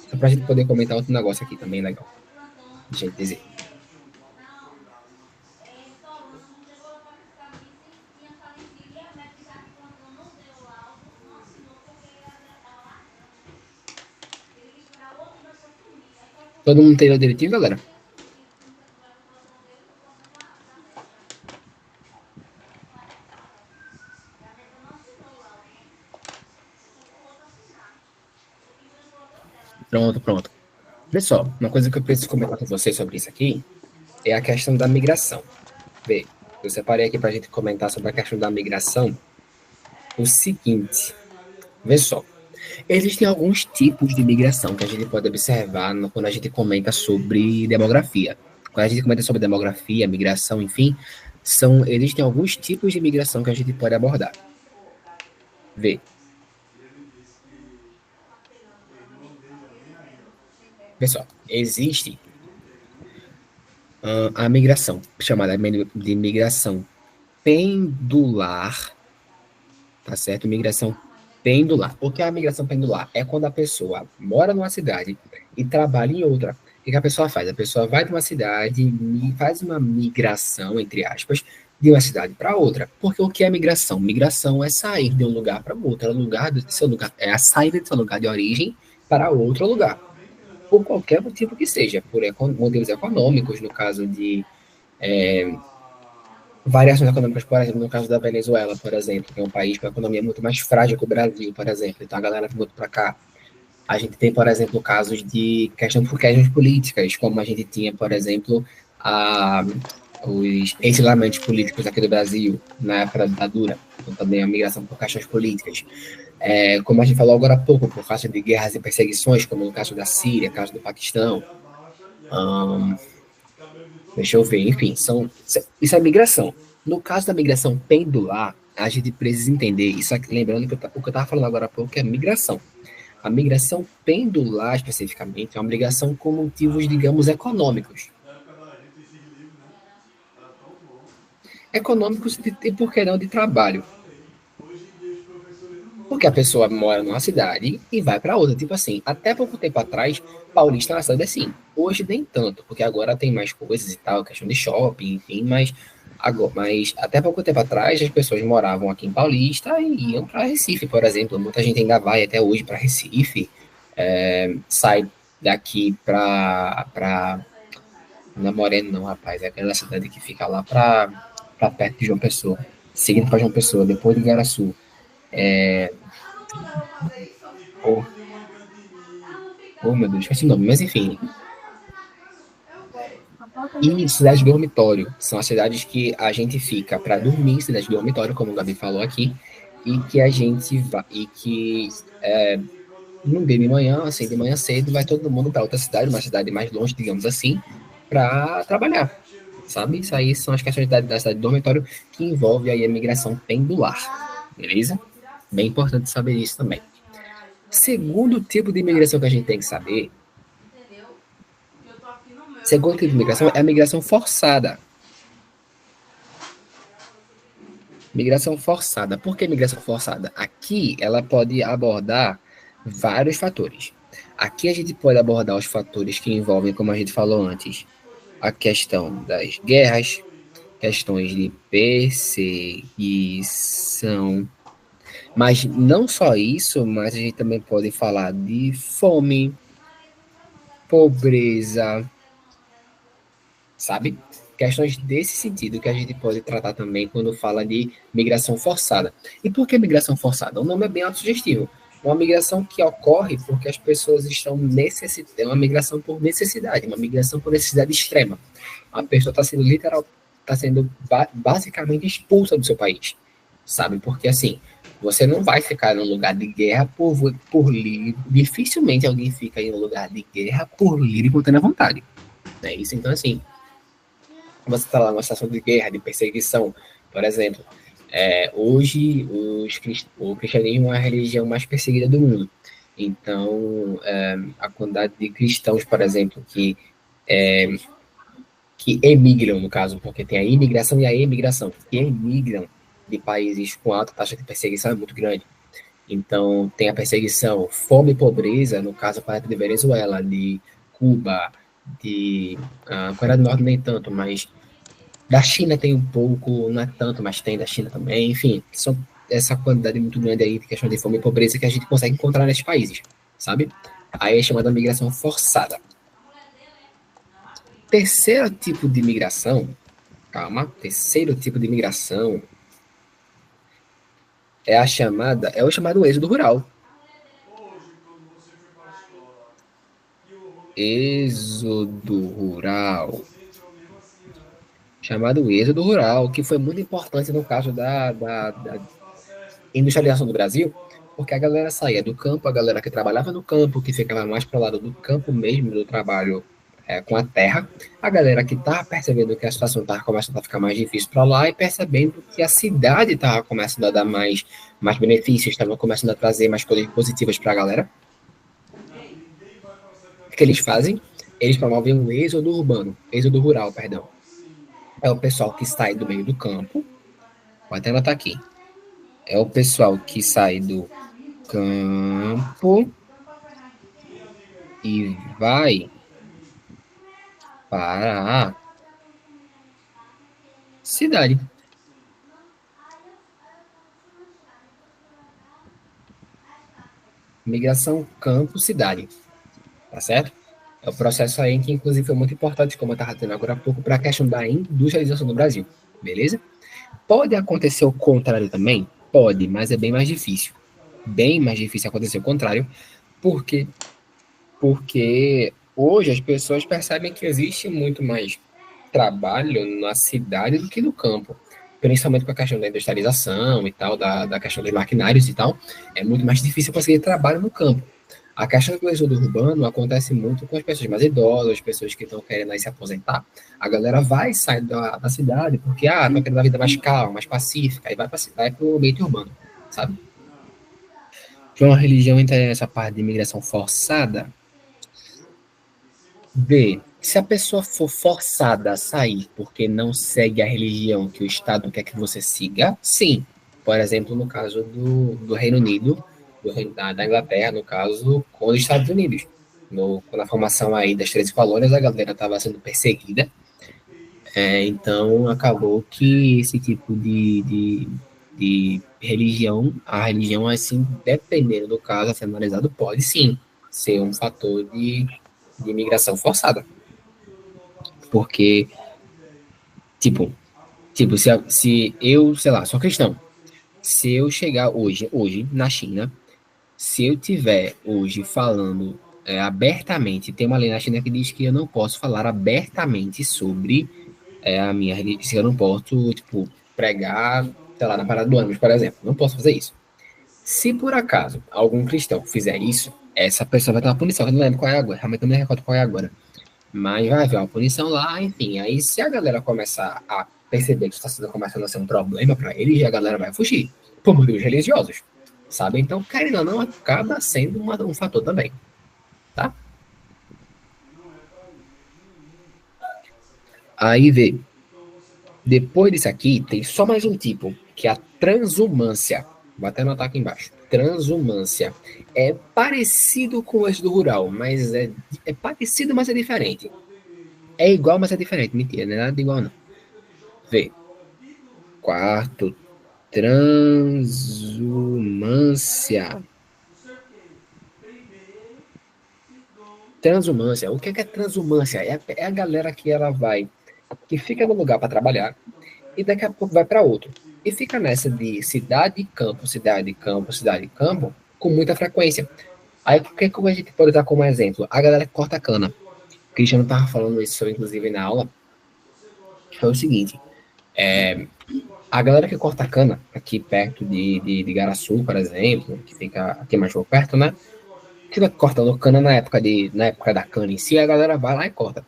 Só pra gente poder comentar outro negócio aqui também, legal. Deixa eu dizer. Todo mundo entendeu direitinho, galera? Pronto, pronto. Pessoal, uma coisa que eu preciso comentar com vocês sobre isso aqui é a questão da migração. Vê, eu separei aqui pra gente comentar sobre a questão da migração o seguinte. Vê só. Existem alguns tipos de migração que a gente pode observar quando a gente comenta sobre demografia. Quando a gente comenta sobre demografia, migração, enfim, existem alguns tipos de migração que a gente pode abordar. Vê. Pessoal, existe a migração, chamada de migração pendular, tá certo? Migração pendular. O que é a migração pendular? É quando a pessoa mora numa cidade e trabalha em outra. O que a pessoa faz? A pessoa vai de uma cidade e faz uma migração, entre aspas, de uma cidade para outra. Porque o que é migração? Migração é sair de um lugar para outro. É a saída do seu lugar de origem para outro lugar. Por qualquer motivo que seja. Por motivos econômicos, no caso de variações econômicas, por exemplo, no caso da Venezuela, por exemplo, que é um país com a economia muito mais frágil que o Brasil, por exemplo. Então a galera vem muito para cá. A gente tem, por exemplo, casos de questões políticas, como a gente tinha, por exemplo, os exilamentos políticos aqui do Brasil, na época da ditadura. Então também a migração por questões políticas. Como a gente falou agora há pouco, por causa de guerras e perseguições, como no caso da Síria, caso do Paquistão. Deixa eu ver, enfim, isso é migração. No caso da migração pendular, a gente precisa entender, isso aqui, lembrando que o que eu estava falando agora há pouco é migração. A migração pendular, especificamente, é uma migração com motivos, digamos, econômicos. Econômicos e, por que não, de trabalho. Porque a pessoa mora numa cidade e vai para outra. Tipo assim, até pouco tempo atrás, Paulista na cidade assim. Hoje nem tanto, porque agora tem mais coisas e tal, questão de shopping, enfim, mas até pouco tempo atrás as pessoas moravam aqui em Paulista e iam para Recife, por exemplo. Muita gente ainda vai até hoje para Recife, sai daqui para não é Moreno, não, rapaz, é aquela cidade que fica lá para perto de João Pessoa, seguindo para João Pessoa, depois de Igaraçu. Oh, meu Deus, esqueci o nome, mas enfim. E cidades de dormitório, são as cidades que a gente fica para dormir, cidade de dormitório, como o Gabi falou aqui, e que a gente vai, e que no dia de manhã, assim, de manhã cedo, vai todo mundo para outra cidade, uma cidade mais longe, digamos assim, para trabalhar, sabe? Isso aí são as questões da cidade de dormitório que envolve aí a migração pendular, beleza? Bem importante saber isso também. Segundo tipo de imigração que a gente tem que saber, segundo tipo de imigração é a migração forçada. Migração forçada. Por que migração forçada? Aqui ela pode abordar vários fatores. Aqui a gente pode abordar os fatores que envolvem, como a gente falou antes, a questão das guerras, questões de perseguição. Mas não só isso, mas a gente também pode falar de fome, pobreza, sabe? Questões desse sentido que a gente pode tratar também quando fala de migração forçada. E por que migração forçada? O nome é bem autossugestivo. É uma migração que ocorre porque as pessoas estão necessitando, é uma migração por necessidade, uma migração por necessidade extrema. A pessoa está sendo está sendo basicamente expulsa do seu país, sabe? Porque assim, você não vai ficar num lugar de guerra por livre, dificilmente alguém fica em um lugar de guerra por livre e espontânea vontade. É isso, então assim, você está lá numa situação de guerra, de perseguição, por exemplo, hoje o cristianismo é a religião mais perseguida do mundo. Então, a quantidade de cristãos, por exemplo, que emigram, no caso, porque tem a imigração e a emigração, que emigram de países com alta taxa de perseguição é muito grande. Então, tem a perseguição, fome e pobreza, no caso, para de Venezuela, de Cuba, de Coreia do Norte nem tanto, mas da China tem um pouco, não é tanto, mas tem da China também, enfim, são essa quantidade muito grande aí de questão de fome e pobreza que a gente consegue encontrar nesses países, sabe? Aí é chamada migração forçada. Terceiro tipo de migração, terceiro tipo de migração é o chamado êxodo rural. Êxodo rural. Chamado êxodo rural, que foi muito importante no caso da industrialização do Brasil, porque a galera saía do campo, a galera que trabalhava no campo, que ficava mais para o lado do campo mesmo, do trabalho com a terra, a galera que estava percebendo que a situação estava começando a ficar mais difícil para lá e percebendo que a cidade estava começando a dar mais benefícios, estava começando a trazer mais coisas positivas para a galera. O que eles fazem? Eles promovem um êxodo rural, perdão. É o pessoal que sai do meio do campo, vou até anotar aqui, é o pessoal que sai do campo e vai para a cidade. Migração campo-cidade, tá certo? É o processo aí que, inclusive, foi muito importante, como eu estava dizendo agora há pouco, para a questão da industrialização do Brasil, beleza? Pode acontecer o contrário também? Pode, mas é bem mais difícil. Bem mais difícil acontecer o contrário, porque hoje as pessoas percebem que existe muito mais trabalho na cidade do que no campo, principalmente com a questão da industrialização e tal, da questão dos maquinários e tal, é muito mais difícil conseguir trabalho no campo. A questão do êxodo urbano acontece muito com as pessoas mais idosas, as pessoas que estão querendo aí se aposentar. A galera vai sair da cidade porque, tá querendo uma vida mais calma, mais pacífica, e vai para o ambiente urbano, sabe? Para uma religião entra nessa parte de imigração forçada, B. Se a pessoa for forçada a sair porque não segue a religião que o Estado quer que você siga, sim. Por exemplo, no caso do Reino Unido, da Inglaterra, no caso, com os Estados Unidos. Na formação aí das 13 colônias, a galera estava sendo perseguida. Então, acabou que esse tipo de religião, a religião, assim, dependendo do caso a ser analisado, pode sim ser um fator de imigração forçada. Porque, tipo se eu, sei lá, sou cristão, se eu chegar hoje na China, se eu tiver hoje falando abertamente, tem uma lei na China que diz que eu não posso falar abertamente sobre a minha religião, eu não posso, tipo, pregar, sei lá, na parada do ônibus, por exemplo, não posso fazer isso. Se por acaso algum cristão fizer isso, essa pessoa vai ter uma punição, eu não lembro qual é agora, realmente não me recordo qual é agora. Mas vai haver uma punição lá, enfim. Aí se a galera começar a perceber que está começando a ser um problema para eles, a galera vai fugir por motivos religiosos, sabe? Então, querendo ou não, acaba sendo um fator também, tá? Aí vê, depois disso aqui, tem só mais um tipo, que é a transumância. Vou até anotar aqui embaixo. Transumância. É parecido com o êxodo rural, mas é parecido, mas é diferente. É igual, mas é diferente. Mentira, não é nada de igual, não. Vê. Quarto. Transumância. Transumância. O que é transumância? É a galera que ela vai que fica no lugar para trabalhar e daqui a pouco vai para outro. E fica nessa de cidade, campo, cidade, campo, cidade, campo, com muita frequência. Aí, o que a gente pode dar como exemplo? A galera que corta cana. O Cristiano estava falando isso, inclusive, na aula, que foi o seguinte. A galera que corta cana, aqui perto de Garaçu, por exemplo, que fica aqui mais por perto, né? Fica cortando cana na época da cana em si, a galera vai lá e corta.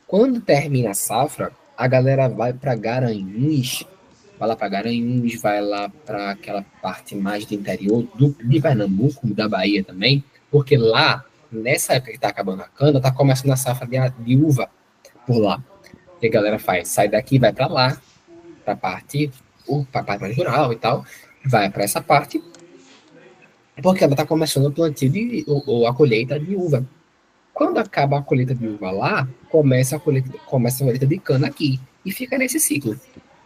Quando termina a safra, a galera vai para Garanhuns, vai lá para Garanhuns, vai lá para aquela parte mais do interior de Pernambuco, da Bahia também, porque lá, nessa época que está acabando a cana, está começando a safra de uva por lá. O que a galera faz? Sai daqui, vai para lá, para a parte mais rural e tal, vai para essa parte, porque ela está começando o plantio ou a colheita de uva. Quando acaba a colheita de uva lá, começa a colheita de cana aqui. E fica nesse ciclo,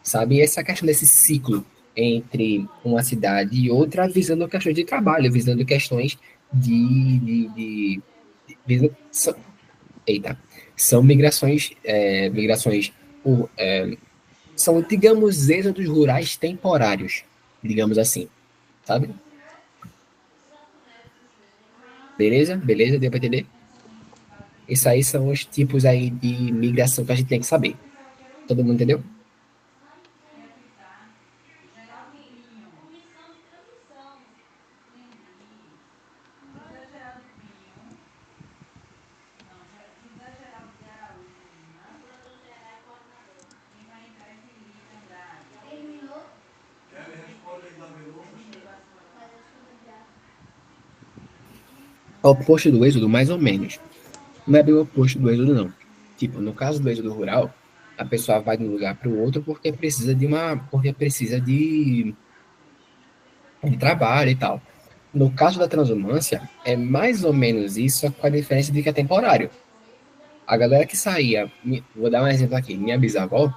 sabe? Essa questão desse ciclo entre uma cidade e outra, visando questões de trabalho, visando questões de eita, são migrações, são, digamos, êxodos rurais temporários, digamos assim, sabe? Beleza? Beleza? Deu para entender? Esses aí são os tipos aí de migração que a gente tem que saber. Todo mundo entendeu? O oposto do êxodo, mais ou menos. Não é bem o oposto do êxodo, não. Tipo, no caso do êxodo rural, a pessoa vai de um lugar para o outro porque precisa de trabalho e tal. No caso da transumância, é mais ou menos isso, só com a diferença de que é temporário. A galera que saía, vou dar um exemplo aqui, minha bisavó,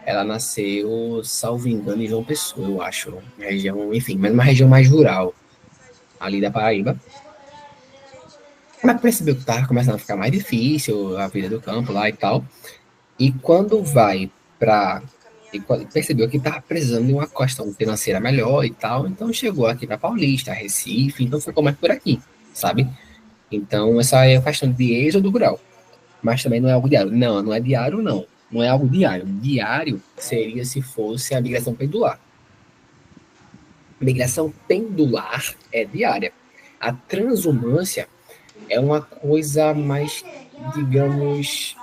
ela nasceu, salvo engano, em João Pessoa, eu acho, região, enfim, mas uma região mais rural, ali da Paraíba. Ela percebeu que estava começando a ficar mais difícil a vida do campo lá e tal. E quando vai para. Percebeu que estava precisando de uma questão financeira melhor e tal, então chegou aqui para Paulista, Recife, então ficou mais por aqui, sabe? Então, essa é a questão de êxodo rural. Mas também não é algo diário. Não, não é diário, não. Não é algo diário. Diário seria se fosse a migração pendular. Migração pendular é diária. A transumância é uma coisa mais, digamos.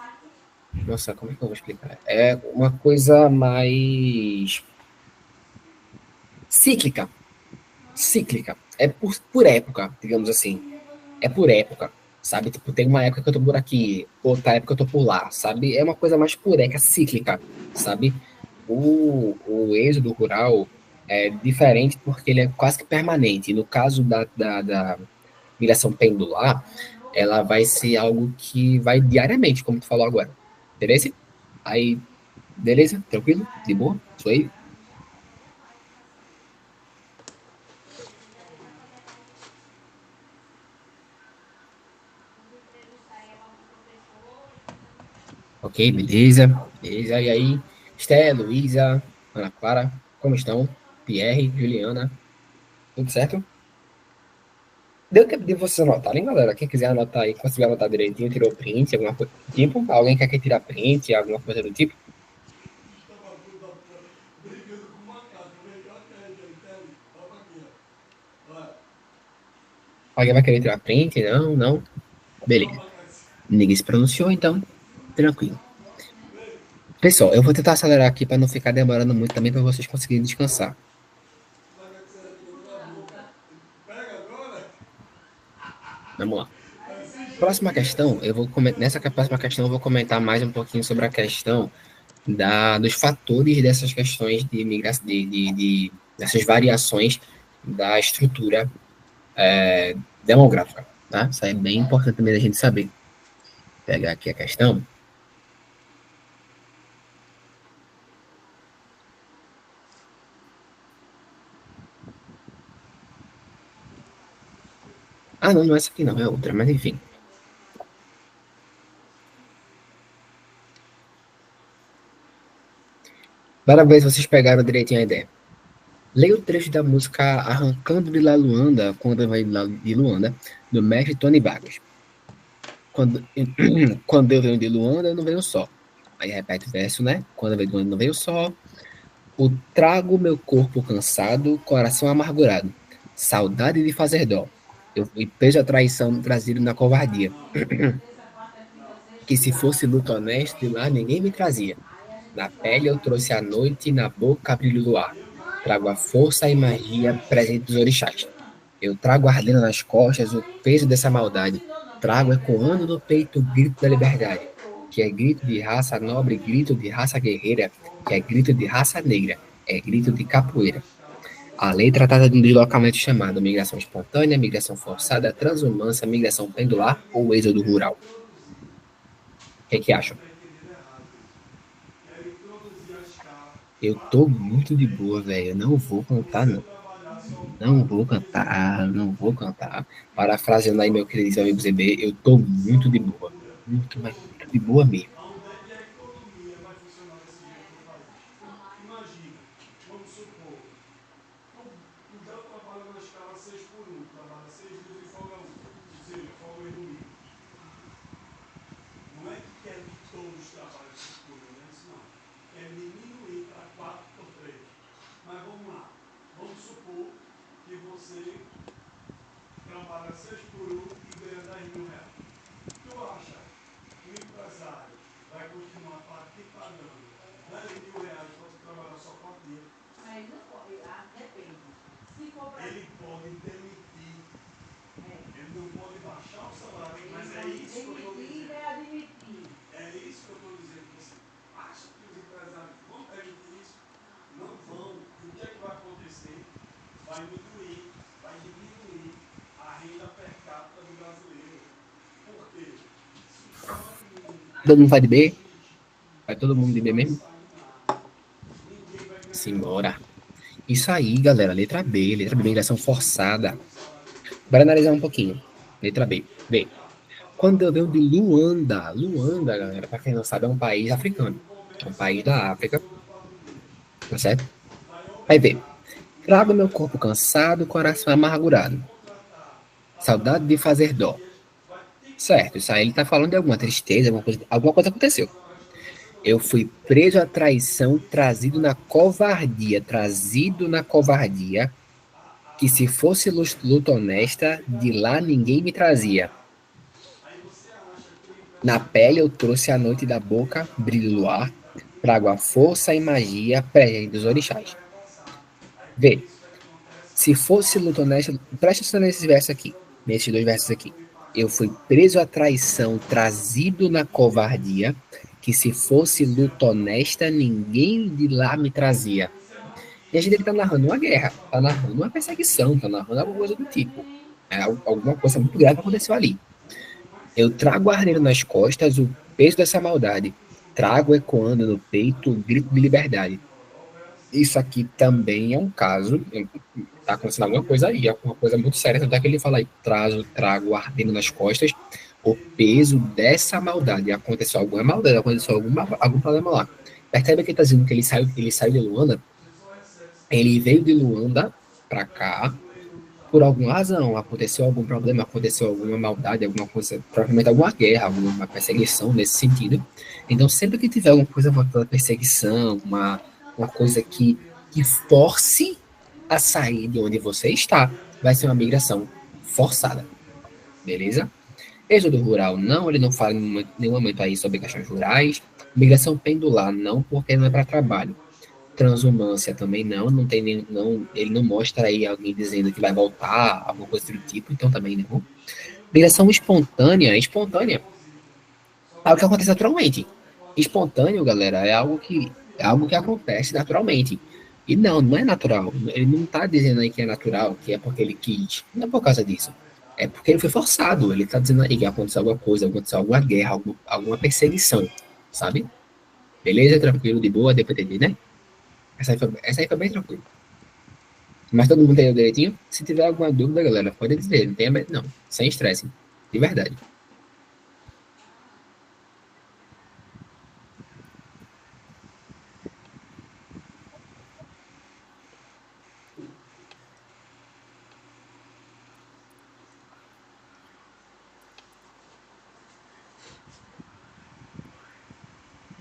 Nossa, como é que eu vou explicar? É uma coisa mais cíclica. Cíclica. É por época, digamos assim. É por época, sabe? Tipo, tem uma época que eu tô por aqui, outra época que eu tô por lá, sabe? É uma coisa mais por época, cíclica, sabe? O êxodo rural é diferente porque ele é quase que permanente. No caso da migração pendular, ela vai ser algo que vai diariamente, como tu falou agora. Beleza? Aí, beleza? Tranquilo? De boa? Foi? Ok, beleza. Beleza. E aí, Esté, Luísa, Ana Clara, como estão? Pierre, Juliana, tudo certo? Deu tempo de vocês anotarem, galera. Quem quiser anotar aí, conseguir anotar direitinho, tirou print, alguma coisa do tipo. Alguém quer que tirar print, alguma coisa do tipo? Alguém vai querer tirar print? Não, não. Beleza. Ninguém se pronunciou, então, tranquilo. Pessoal, eu vou tentar acelerar aqui para não ficar demorando muito também para vocês conseguirem descansar. Vamos lá. Próxima questão, nessa próxima questão eu vou comentar mais um pouquinho sobre a questão dos fatores dessas questões de migração, dessas variações da estrutura demográfica, tá? Isso aí é bem importante também a gente saber. Vou pegar aqui a questão. Ah, não, não é essa aqui não, é outra, mas enfim. Para ver se vocês pegaram direitinho a ideia. Leia o trecho da música Arrancando de La Luanda, quando vai de Luanda, do mestre Tony Vargas. Quando, quando eu venho de Luanda, eu não venho só. Aí repete o verso, né? Quando eu venho de Luanda, eu não venho só. O trago meu corpo cansado, coração amargurado. Saudade de fazer dó. Eu fui preso a traição trazido na covardia. Que se fosse luta honesta, de lá ninguém me trazia. Na pele eu trouxe a noite, na boca brilho do ar. Trago a força e magia presente dos orixás. Eu trago ardendo nas costas o peso dessa maldade. Trago ecoando no peito o grito da liberdade, que é grito de raça nobre, grito de raça guerreira, que é grito de raça negra, é grito de capoeira. A lei trata de um deslocamento chamado migração espontânea, migração forçada, transumância, migração pendular ou êxodo rural. O que acham? Eu tô muito de boa, velho. Eu não vou cantar, não. Não vou cantar, não vou cantar. Parafraseando aí meu querido amigo ZB, eu tô muito de boa. Muito, mas muito de boa mesmo. Todo mundo vai de B? Vai todo mundo de B mesmo? Simbora. Isso aí, galera. Letra B, migração forçada. Bora analisar um pouquinho. Letra B. B. Quando eu venho de Luanda, Luanda, galera, para quem não sabe, é um país africano. É um país da África. Tá certo? Aí B. Trago meu corpo cansado, coração amargurado. Saudade de fazer dó. Certo, isso aí ele tá falando de alguma tristeza, alguma coisa aconteceu. Eu fui preso à traição, trazido na covardia, que se fosse luta honesta, de lá ninguém me trazia. Na pele eu trouxe a noite da boca, brilho do ar, trago a força e magia presente dos orixás. Vê, se fosse luta honesta, presta atenção nesses dois versos aqui. Eu fui preso à traição, trazido na covardia, que se fosse luta honesta, ninguém de lá me trazia. E a gente ele tá narrando uma guerra, tá narrando uma perseguição, tá narrando alguma coisa do tipo. Alguma coisa muito grave aconteceu ali. Eu trago ardeiro nas costas o peso dessa maldade. Trago ecoando no peito o grito de liberdade. Isso aqui também é um caso, tá acontecendo alguma coisa aí, alguma coisa muito séria, tanto é que ele fala aí, trago ardendo nas costas o peso dessa maldade. Aconteceu alguma maldade, aconteceu algum problema lá. Percebe que ele tá dizendo que ele saiu de Luanda, ele veio de Luanda para cá por alguma razão, aconteceu algum problema, aconteceu alguma maldade, alguma coisa, provavelmente alguma guerra, alguma perseguição nesse sentido. Então, sempre que tiver alguma coisa voltada à perseguição, uma coisa que force a sair de onde você está, vai ser uma migração forçada. Beleza? Êxodo rural, não, ele não fala em nenhum momento aí sobre questões rurais. Migração pendular, não, porque não é para trabalho. Transumância também não tem nem, não, ele não mostra aí alguém dizendo que vai voltar, alguma coisa do tipo, então também não. Migração espontânea é algo que acontece naturalmente. Espontâneo, galera, é algo que acontece naturalmente. E não é natural. Ele não tá dizendo aí que é natural, que é porque ele quis. Não é por causa disso. É porque ele foi forçado. Ele tá dizendo aí que aconteceu alguma coisa, aconteceu alguma guerra, alguma perseguição, sabe? Beleza? Tranquilo, de boa, deu pra entender, né? Essa aí foi bem tranquila. Mas todo mundo entendeu direitinho? Se tiver alguma dúvida, galera, pode dizer. Não tenha medo, não. Sem estresse. De verdade.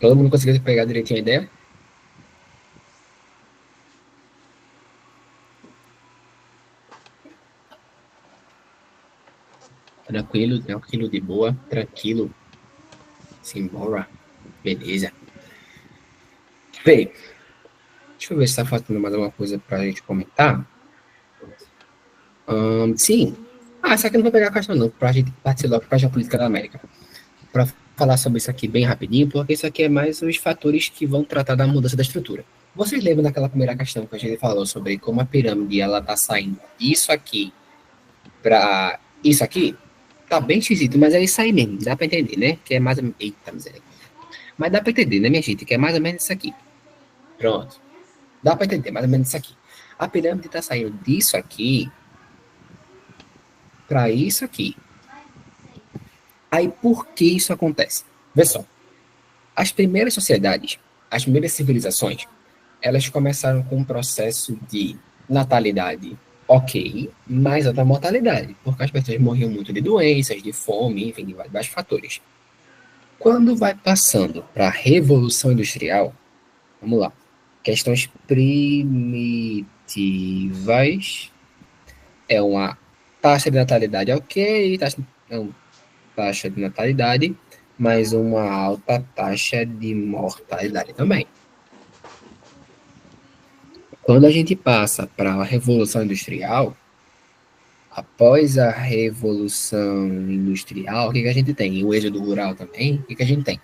Todo mundo conseguiu pegar direitinho a ideia? Tranquilo, tranquilo, de boa, tranquilo. Simbora. Beleza. Bem, deixa eu ver se tá faltando mais alguma coisa pra gente comentar. Sim. Isso aqui eu não vou pegar a questão não, pra gente partir logo pra política da América. Pra falar sobre isso aqui bem rapidinho, porque isso aqui é mais os fatores que vão tratar da mudança da estrutura. Vocês lembram daquela primeira questão que a gente falou sobre como a pirâmide ela tá saindo isso aqui para isso aqui? Tá bem esquisito, mas é isso aí mesmo, dá para entender, né? Que é mais ou menos. Eita, miséria. Mas dá para entender, né, minha gente? Que é mais ou menos isso aqui. Pronto. Dá para entender, mais ou menos isso aqui. A pirâmide tá saindo disso aqui para isso aqui. Aí por que isso acontece? Vê só. As primeiras sociedades, as primeiras civilizações, elas começaram com um processo de natalidade ok, mas alta mortalidade, porque as pessoas morriam muito de doenças, de fome, enfim, de vários fatores. Quando vai passando para a Revolução Industrial, vamos lá, questões primitivas é uma taxa de natalidade ok, taxa de natalidade, mas uma alta taxa de mortalidade também. Quando a gente passa para a Revolução Industrial, após a Revolução Industrial, o que a gente tem? O êxodo rural também, o que a gente tem?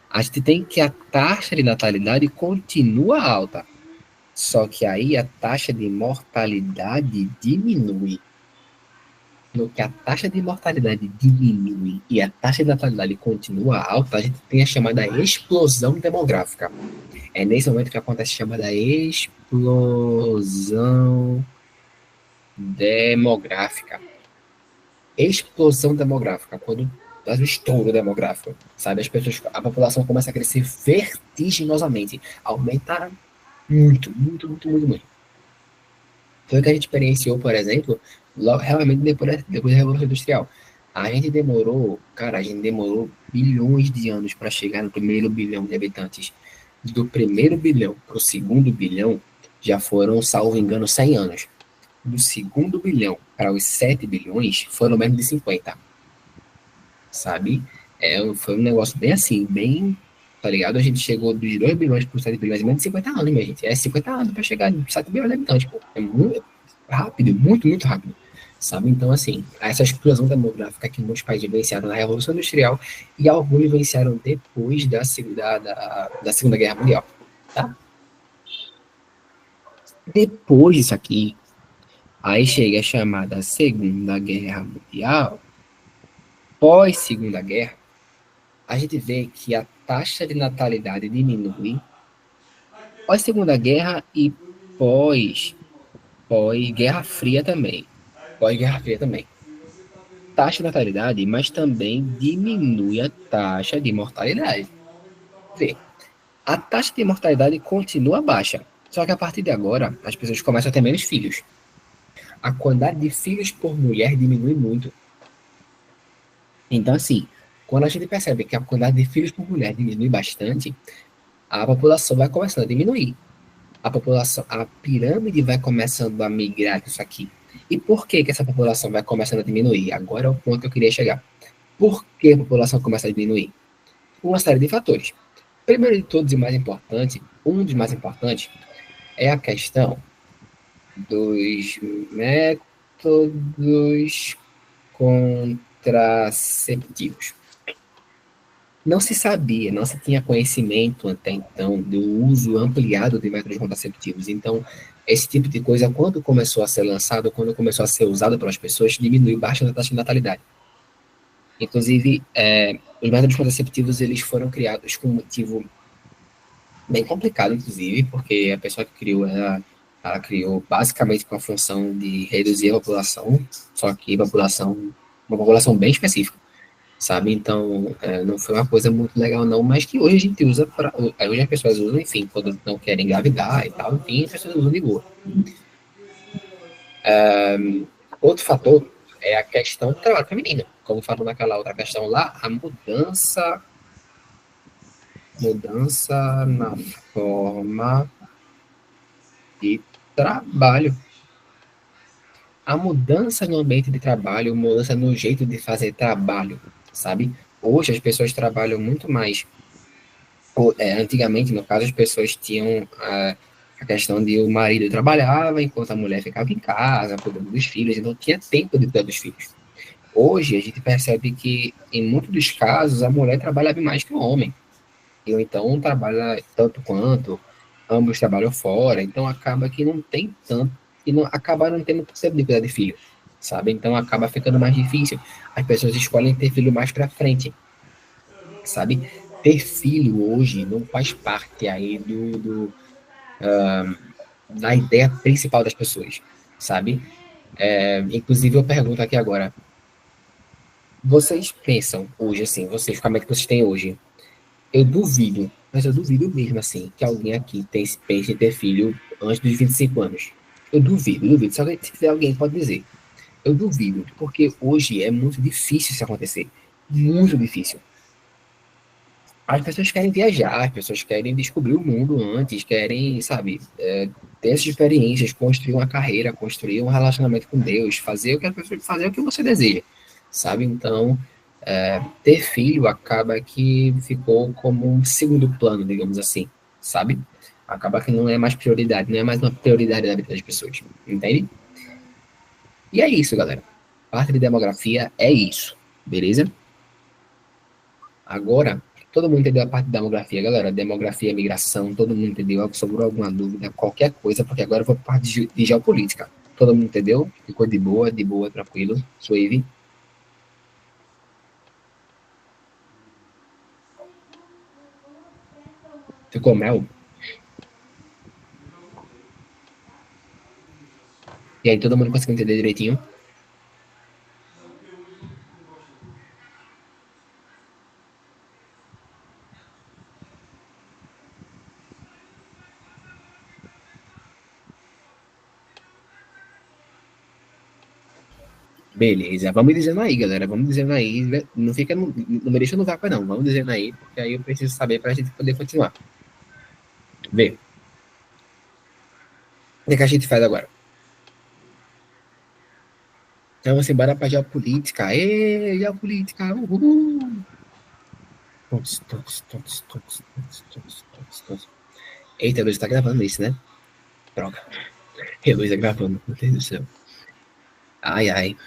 A gente tem que a taxa de natalidade continua alta, só que aí a taxa de mortalidade diminui. No que a taxa de mortalidade diminui e a taxa de natalidade continua alta, a gente tem a chamada explosão demográfica. É nesse momento que acontece a chamada explosão demográfica. Explosão demográfica, quando faz o estouro demográfico, sabe? A população começa a crescer vertiginosamente, aumenta muito, muito, muito, muito, muito. Foi o que a gente experienciou, por exemplo, logo, realmente depois da Revolução Industrial. A gente demorou bilhões de anos para chegar no primeiro bilhão de habitantes. Do primeiro bilhão para o segundo bilhão, já foram, salvo engano, 100 anos. Do segundo bilhão para os 7 bilhões, foram menos de 50. Sabe? Foi um negócio bem assim, bem, tá ligado? A gente chegou dos 2 bilhões para os 7 bilhões em menos de 50 anos, minha gente. É 50 anos para chegar em 7 bilhões de habitantes, pô. É muito rápido, muito, muito rápido. Sabe? Então, assim, essa explosão demográfica que muitos países vivenciaram na Revolução Industrial e alguns vivenciaram depois da Segunda Guerra Mundial. Tá? Depois disso aqui, aí chega a chamada Segunda Guerra Mundial. Pós-Segunda Guerra, a gente vê que a taxa de natalidade diminui. Pós-Segunda Guerra e pós-Guerra Fria também. Pós-Guerra Fria também. Taxa de natalidade, mas também diminui a taxa de mortalidade. Vê, a taxa de mortalidade continua baixa, só que a partir de agora as pessoas começam a ter menos filhos. A quantidade de filhos por mulher diminui muito. Então, assim, quando a gente percebe que a quantidade de filhos por mulher diminui bastante, a população vai começando a diminuir. A pirâmide vai começando a migrar isso aqui. E por que essa população vai começando a diminuir? Agora é o ponto que eu queria chegar. Por que a população começa a diminuir? Uma série de fatores. Primeiro de todos e mais importante, um dos mais importantes, é a questão dos métodos contraceptivos. Não se sabia, não se tinha conhecimento até então do uso ampliado de métodos contraceptivos. Então, esse tipo de coisa, quando começou a ser lançado, quando começou a ser usado pelas pessoas, diminuiu bastante a taxa de natalidade. Inclusive, os métodos contraceptivos eles foram criados com um motivo bem complicado, inclusive, porque a pessoa que criou ela criou basicamente com a função de reduzir a população, só que uma população bem específica, sabe? Então, não foi uma coisa muito legal, não, mas que hoje a gente usa hoje as pessoas usam, enfim, quando não querem engravidar e tal, enfim, as pessoas usam de boa. Outro fator é a questão do trabalho feminino. Como falou naquela outra questão lá, a mudança Mudança na forma de trabalho. A mudança no ambiente de trabalho, mudança no jeito de fazer trabalho, sabe? Hoje as pessoas trabalham muito mais. Antigamente, no caso, as pessoas tinham a questão de o marido trabalhava enquanto a mulher ficava em casa, cuidando dos filhos, e não tinha tempo de cuidar dos filhos. Hoje, a gente percebe que, em muitos dos casos, a mulher trabalha bem mais que o homem. Ou então trabalha tanto quanto, ambos trabalham fora, então acaba que não tem tanto, e não, acaba não tendo tempo de cuidar de filho, sabe? Então acaba ficando mais difícil. As pessoas escolhem ter filho mais para frente, sabe? Ter filho hoje não faz parte aí da ideia principal das pessoas, sabe? Inclusive eu pergunto aqui agora, vocês pensam hoje assim, vocês, como é que vocês têm hoje? Eu duvido, mas eu duvido mesmo, assim, que alguém aqui pense em ter filho antes dos 25 anos. Eu duvido, duvido. Se tiver alguém, pode dizer. Eu duvido, porque hoje é muito difícil isso acontecer. Muito difícil. As pessoas querem viajar, as pessoas querem descobrir o mundo antes, querem, sabe, ter essas experiências, construir uma carreira, construir um relacionamento com Deus, fazer o que a pessoa fazer o que você deseja, sabe? Então, ter filho acaba que ficou como um segundo plano, digamos assim, sabe? Acaba que não é mais prioridade, não é mais uma prioridade da vida das pessoas, entende? E é isso, galera. Parte de demografia é isso, beleza? Agora, todo mundo entendeu a parte de demografia, galera? Demografia, migração, todo mundo entendeu? Sobrou alguma dúvida, qualquer coisa, porque agora eu vou para a parte de geopolítica. Todo mundo entendeu? Ficou de boa, tranquilo, suave. Ficou mel? E aí, todo mundo conseguiu entender direitinho? Beleza, vamos dizendo aí, galera. Vamos dizendo aí. Não fica, não me deixa no vácuo, não. Vamos dizendo aí, porque aí eu preciso saber para a gente poder continuar. Vê. O que, é que a gente faz agora? Então, vamos embora para geopolítica. Ê, geopolítica! Uhul! Eita, a Luísa tá gravando isso, né? Droga. A Luísa gravando, meu Deus do céu. Ai, ai.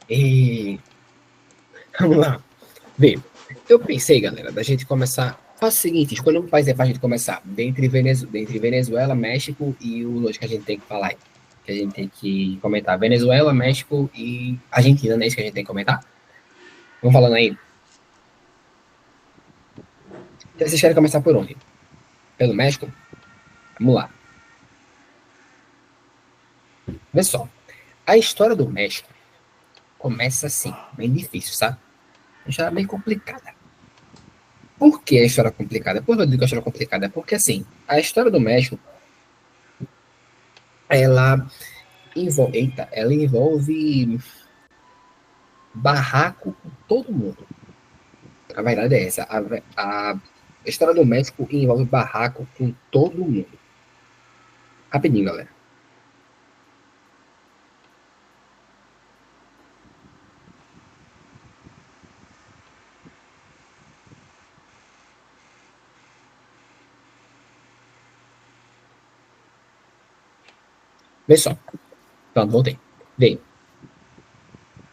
E... Vamos lá. Vê, eu pensei, galera, da gente começar. Faz o seguinte, escolha um país aí pra gente começar. Dentre Venezuela, México e o outro que a gente tem que falar aí. Que a gente tem que comentar. Venezuela, México e Argentina, não é isso que a gente tem que comentar? Vamos falando aí. Então, vocês querem começar por onde? Pelo México? Vamos lá. Vê só. A história do México começa assim, bem difícil, sabe? Uma história bem complicada. Por que a história é complicada? Por que eu digo que a história é complicada? Porque, assim, a história do México, ela ela envolve barraco com todo mundo. A verdade é essa. A história do México envolve barraco com todo mundo. Rapidinho, galera. Vê só. Pronto, voltei. Vem.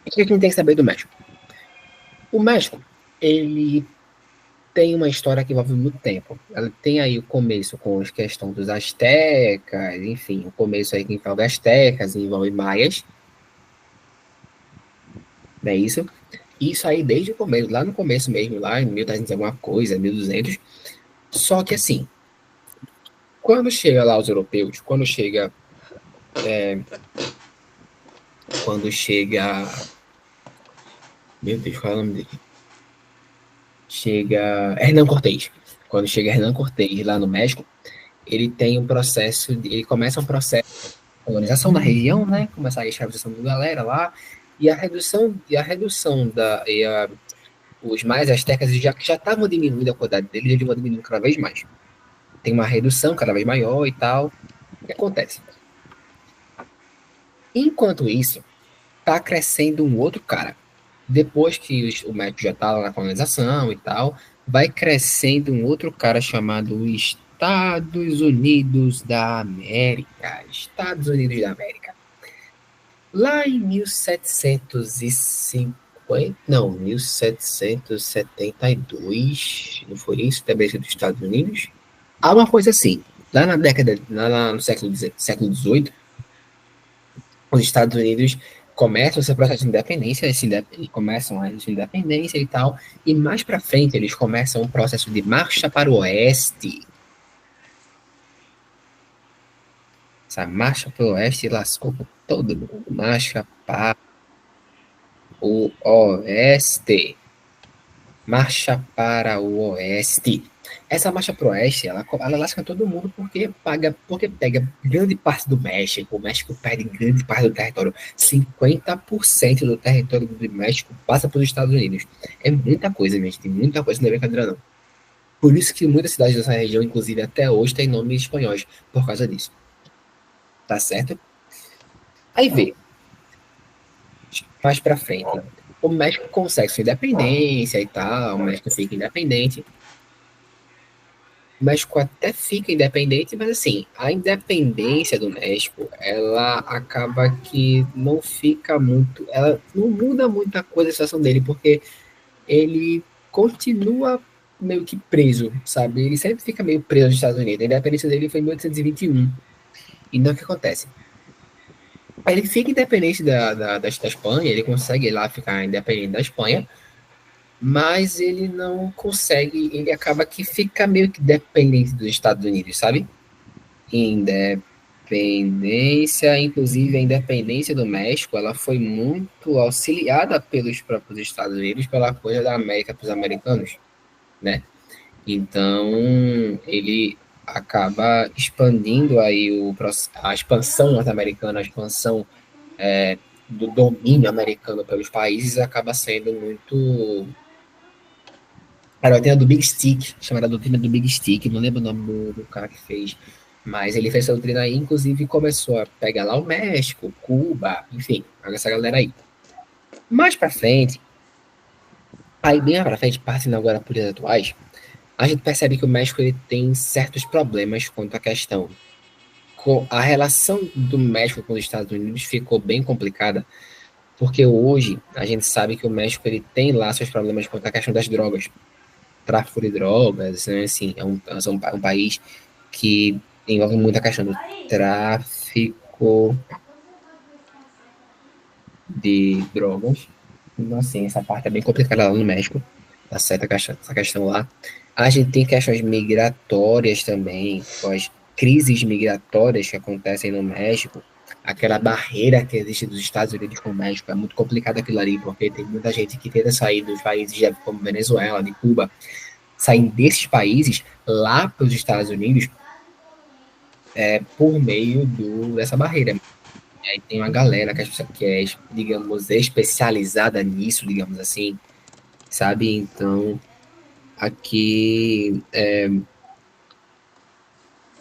O que a gente tem que saber do México? O México, ele tem uma história que envolve muito tempo. Ela tem aí o começo com a questão dos astecas, enfim, o começo aí que envolve astecas, envolve maias. Não é isso? Isso aí desde o começo, lá no começo mesmo, lá em 1300 alguma coisa, 1200. Só que assim, quando chega lá os europeus, quando chega, meu Deus, qual é o nome dele? Chega Hernán Cortés. Quando chega Hernán Cortés lá no México, ele tem um processo, ele começa um processo colonização da região, né? Começar a escravização da galera lá, e a redução os mais astecas já estavam diminuindo a quantidade deles, eles vão diminuindo cada vez mais. Tem uma redução cada vez maior e tal. O que acontece? Enquanto isso, tá crescendo um outro cara. Depois que o México já tá lá na colonização e tal, vai crescendo um outro cara chamado Estados Unidos da América. Estados Unidos da América. Lá em 1750, não, 1772, não foi isso? Estabelecido dos Estados Unidos? Há uma coisa assim, lá no século XVIII, os Estados Unidos começam esse processo de independência, começam a independência e tal, e mais para frente eles começam um processo de marcha para o oeste. Essa marcha para o oeste lascou todo mundo. Marcha para o oeste. Marcha para o oeste. Essa marcha para o oeste, ela lasca todo mundo porque pega grande parte do México. O México perde grande parte do território. 50% do território do México passa pelos Estados Unidos. É muita coisa, gente. Tem muita coisa, não é brincadeira, não. Por isso que muitas cidades dessa região, inclusive até hoje, têm nomes espanhóis por causa disso. Tá certo? Aí vê. Mais pra frente. O México consegue sua independência e tal. O México fica independente. O México até fica independente, mas assim, a independência do México, ela acaba que não fica muito, ela não muda muita coisa a situação dele, porque ele continua meio que preso, sabe? Ele sempre fica meio preso nos Estados Unidos. A independência dele foi em 1821. Então, o que acontece? Ele fica independente da Espanha, ele consegue ir lá ficar independente da Espanha, mas ele não consegue, ele acaba que fica meio que dependente dos Estados Unidos, sabe? Independência, inclusive a independência do México, ela foi muito auxiliada pelos próprios Estados Unidos, pela coisa da América para os americanos, né? Então, ele acaba expandindo aí a expansão norte-americana, a expansão do domínio americano pelos países acaba sendo muito. A doutrina do Big Stick, chamada doutrina do Big Stick, não lembro o nome do cara que fez, mas ele fez essa doutrina aí, inclusive começou a pegar lá o México, Cuba, enfim, essa galera aí. Mais pra frente, aí bem pra frente, partindo agora por dias atuais, a gente percebe que o México ele tem certos problemas quanto à questão. A relação do México com os Estados Unidos ficou bem complicada, porque hoje a gente sabe que o México ele tem lá seus problemas quanto à questão das drogas. Tráfico de drogas, né? Assim, é um país que envolve muita questão do tráfico de drogas. Então, assim, essa parte é bem complicada lá no México, tá certo essa questão lá. A gente tem questões migratórias também, as crises migratórias que acontecem no México, aquela barreira que existe dos Estados Unidos com o México, é muito complicado aquilo ali, porque tem muita gente que tenta sair dos países como Venezuela, de Cuba, sair desses países lá para os Estados Unidos por meio dessa barreira. E aí tem uma galera que é, digamos, especializada nisso, digamos assim, sabe? Então, aqui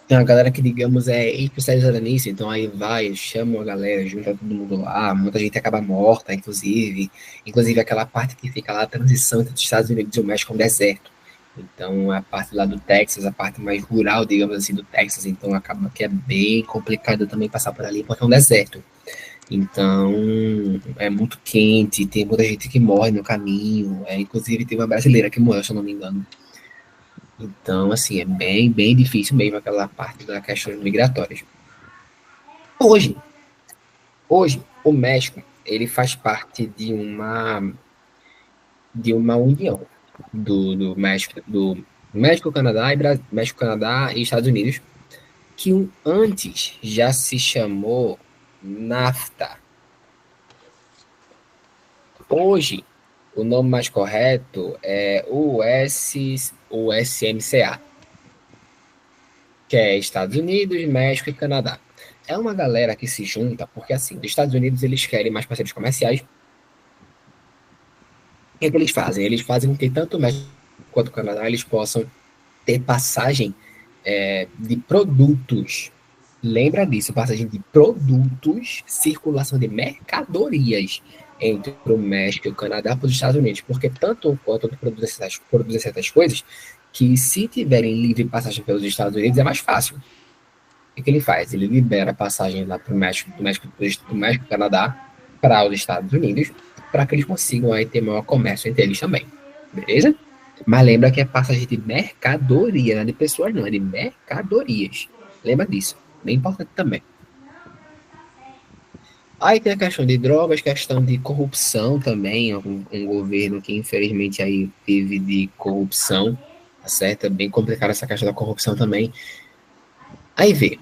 tem uma galera que, digamos, é especializada nisso, então aí vai, chama a galera, junta todo mundo lá, muita gente acaba morta, inclusive aquela parte que fica lá, a transição entre os Estados Unidos e o México é um deserto. Então, a parte lá do Texas, a parte mais rural, digamos assim, do Texas, então acaba que é bem complicado também passar por ali, porque é um deserto. Então, é muito quente, tem muita gente que morre no caminho, inclusive tem uma brasileira que morreu, se eu não me engano. Então, assim, é bem, bem difícil mesmo aquela parte da questão migratórias. Hoje, o México, ele faz parte de uma união do México, Canadá e Estados Unidos, que antes já se chamou NAFTA. Hoje, o nome mais correto é USMCA, que é Estados Unidos, México e Canadá. É uma galera que se junta, porque assim, os Estados Unidos eles querem mais parceiros comerciais. O que é que eles fazem? Eles fazem com que tanto o México quanto o Canadá eles possam ter passagem de produtos. Lembra disso, passagem de produtos, circulação de mercadorias entre o México e o Canadá para os Estados Unidos, porque tanto quanto produzem certas coisas, que se tiverem livre passagem pelos Estados Unidos é mais fácil. O que ele faz? Ele libera a passagem lá para o México, do México, Canadá, para os Estados Unidos, para que eles consigam aí ter maior comércio entre eles também. Beleza? Mas lembra que é passagem de mercadoria, não é de pessoas, não, é de mercadorias. Lembra disso. Bem importante também. Aí tem a questão de drogas, questão de corrupção também, um governo que infelizmente aí vive de corrupção, tá certo? É bem complicada essa questão da corrupção também. Aí vê,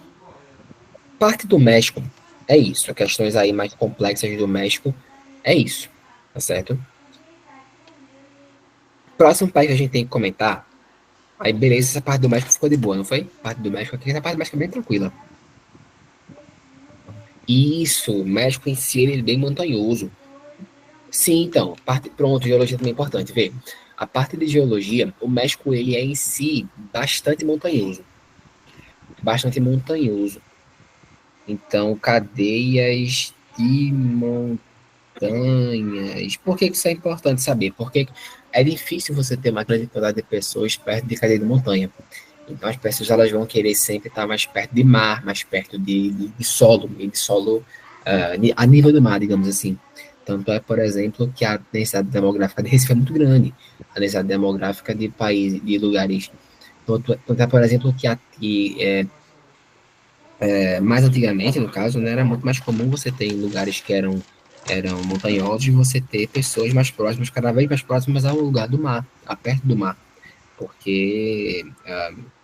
parte do México é isso, questões aí mais complexas do México é isso, tá certo? Próximo país que a gente tem que comentar, aí beleza, essa parte do México ficou de boa, não foi? Parte do México aqui, essa parte do México é bem tranquila. Isso, o México em si ele é bem montanhoso. Sim, então, pronto, geologia também é importante, vê. A parte de geologia, o México ele é em si bastante montanhoso. Bastante montanhoso. Então, cadeias de montanhas. Por que isso é importante saber? Porque é difícil você ter uma grande quantidade de pessoas perto de cadeia de montanha. Então, as pessoas elas vão querer sempre estar mais perto de mar, mais perto de solo, a nível do mar, digamos assim. Tanto é, por exemplo, que a densidade demográfica de Recife é muito grande. A densidade demográfica de países, de lugares. Tanto é, por exemplo, mais antigamente, no caso, né, era muito mais comum você ter em lugares que eram montanhosos, você ter pessoas mais próximas, cada vez mais próximas ao lugar do mar, a perto do mar. Porque,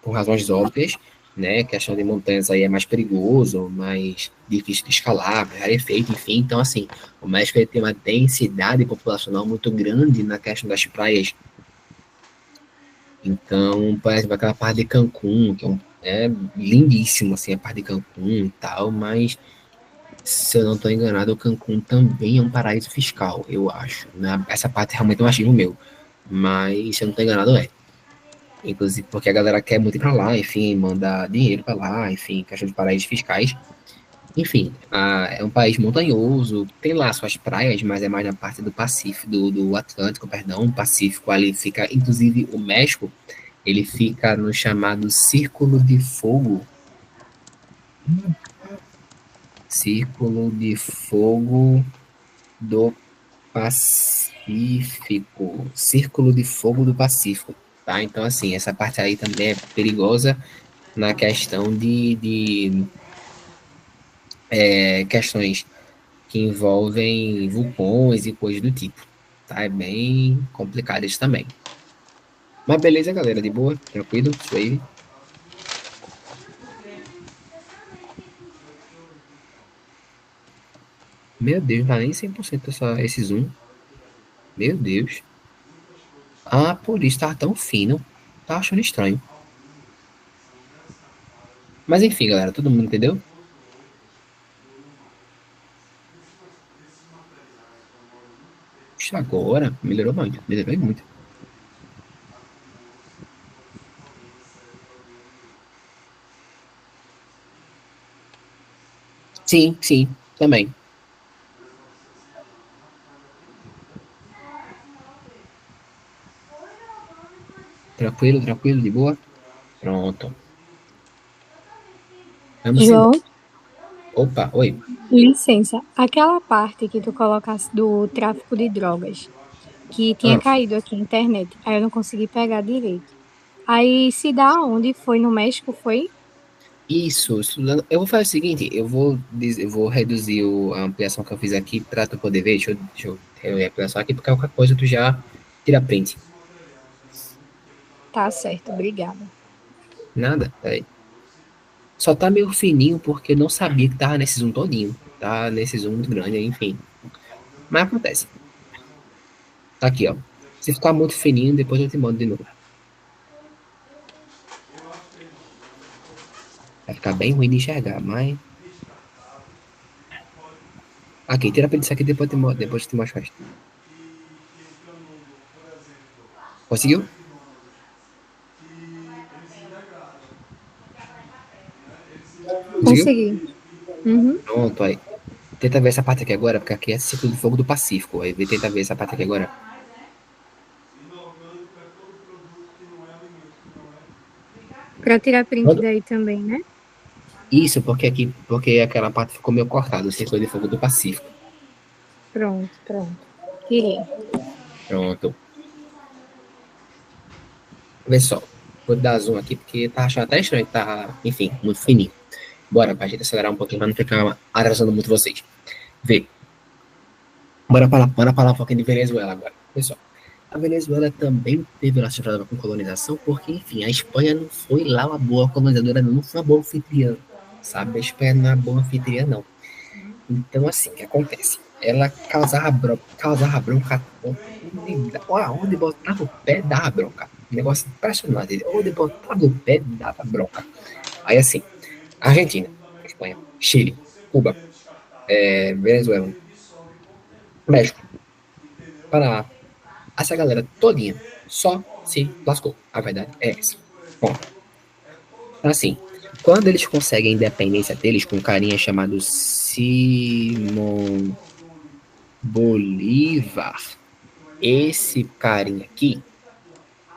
por razões óbvias, né, a questão de montanhas aí é mais perigoso, mais difícil de escalar, mais rarefeito, enfim. Então, assim, o México ele tem uma densidade populacional muito grande na questão das praias. Então, por exemplo, aquela parte de Cancún, que é lindíssimo, assim, a parte de Cancún e tal, mas se eu não estou enganado, o Cancún também é um paraíso fiscal, eu acho, né? Essa parte realmente é um achismo meu, mas se eu não estou enganado, é. Inclusive porque a galera quer muito ir para lá, enfim, mandar dinheiro para lá, enfim, questão de paraísos fiscais. Enfim, é um país montanhoso, tem lá suas praias, mas é mais na parte do Pacífico, do Atlântico, perdão, o Pacífico ali fica, inclusive o México, ele fica no chamado Círculo de Fogo. Círculo de Fogo do Pacífico. Círculo de Fogo do Pacífico, tá? Então, assim, essa parte aí também é perigosa na questão de questões que envolvem vulcões e coisas do tipo, tá? É bem complicado isso também. Mas beleza, galera, de boa, tranquilo, suave. Meu Deus, não dá nem 100% esse zoom. Meu Deus. Ah, por isso tava tão fino. Tá achando estranho. Mas enfim, galera, todo mundo entendeu? Puxa, agora melhorou muito, melhorou muito. Sim, sim, também. Tranquilo, tranquilo, de boa? Pronto. Vamos João, embora. Opa, oi. licença. Aquela parte que tu colocasse do tráfico de drogas, que tinha Ah, caído aqui na internet, aí eu não consegui pegar direito. Aí se dá onde? Foi no México, foi? isso, estudando. Eu vou fazer o seguinte, eu vou reduzir a ampliação que eu fiz aqui para tu poder ver. Deixa eu reduzir a ampliação aqui, porque qualquer coisa tu já tira print. Tá certo, obrigada. Nada, peraí. Só tá meio fininho porque não sabia que tava nesse zoom todinho. Tá nesse zoom muito grande, enfim. Mas acontece. Tá aqui, ó. Se ficar muito fininho, depois eu te mando de novo. Vai ficar bem ruim de enxergar, mas Aqui, tira pra isso aqui depois te mostro. Conseguiu? Conseguiu? Consegui. Uhum. Pronto, aí. Tenta ver essa parte aqui agora, porque aqui é ciclo de fogo do Pacífico. Aí tenta ver essa parte aqui agora. Pra tirar print Pronto? daí também, né? Isso, porque aquela parte ficou meio cortada, o ciclo de fogo do Pacífico. Pronto, pronto. Tirei. Pronto. Vê só. Vou dar zoom aqui, porque tá achando até estranho, tá, enfim, muito fininho. Bora, pra gente acelerar um pouquinho, pra não ficar atrasando muito vocês. Vê. Bora falar um pouquinho de Venezuela agora. Pessoal, a Venezuela também teve relacionada com colonização, porque, enfim, a Espanha não foi lá uma boa colonizadora, não foi uma boa anfitriã, sabe? A Espanha não é uma boa anfitriã, não. Então, assim, o que acontece? Ela causava bronca onde botava o pé, dava bronca. Um negócio impressionante. Onde botava o pé, dava bronca. Aí, assim, Argentina, Espanha, Chile, Cuba, Venezuela, México, Panamá, essa galera todinha só se lascou. A verdade é essa. Bom, assim, quando eles conseguem a independência deles com um carinha chamado Simon Bolívar, esse carinha aqui,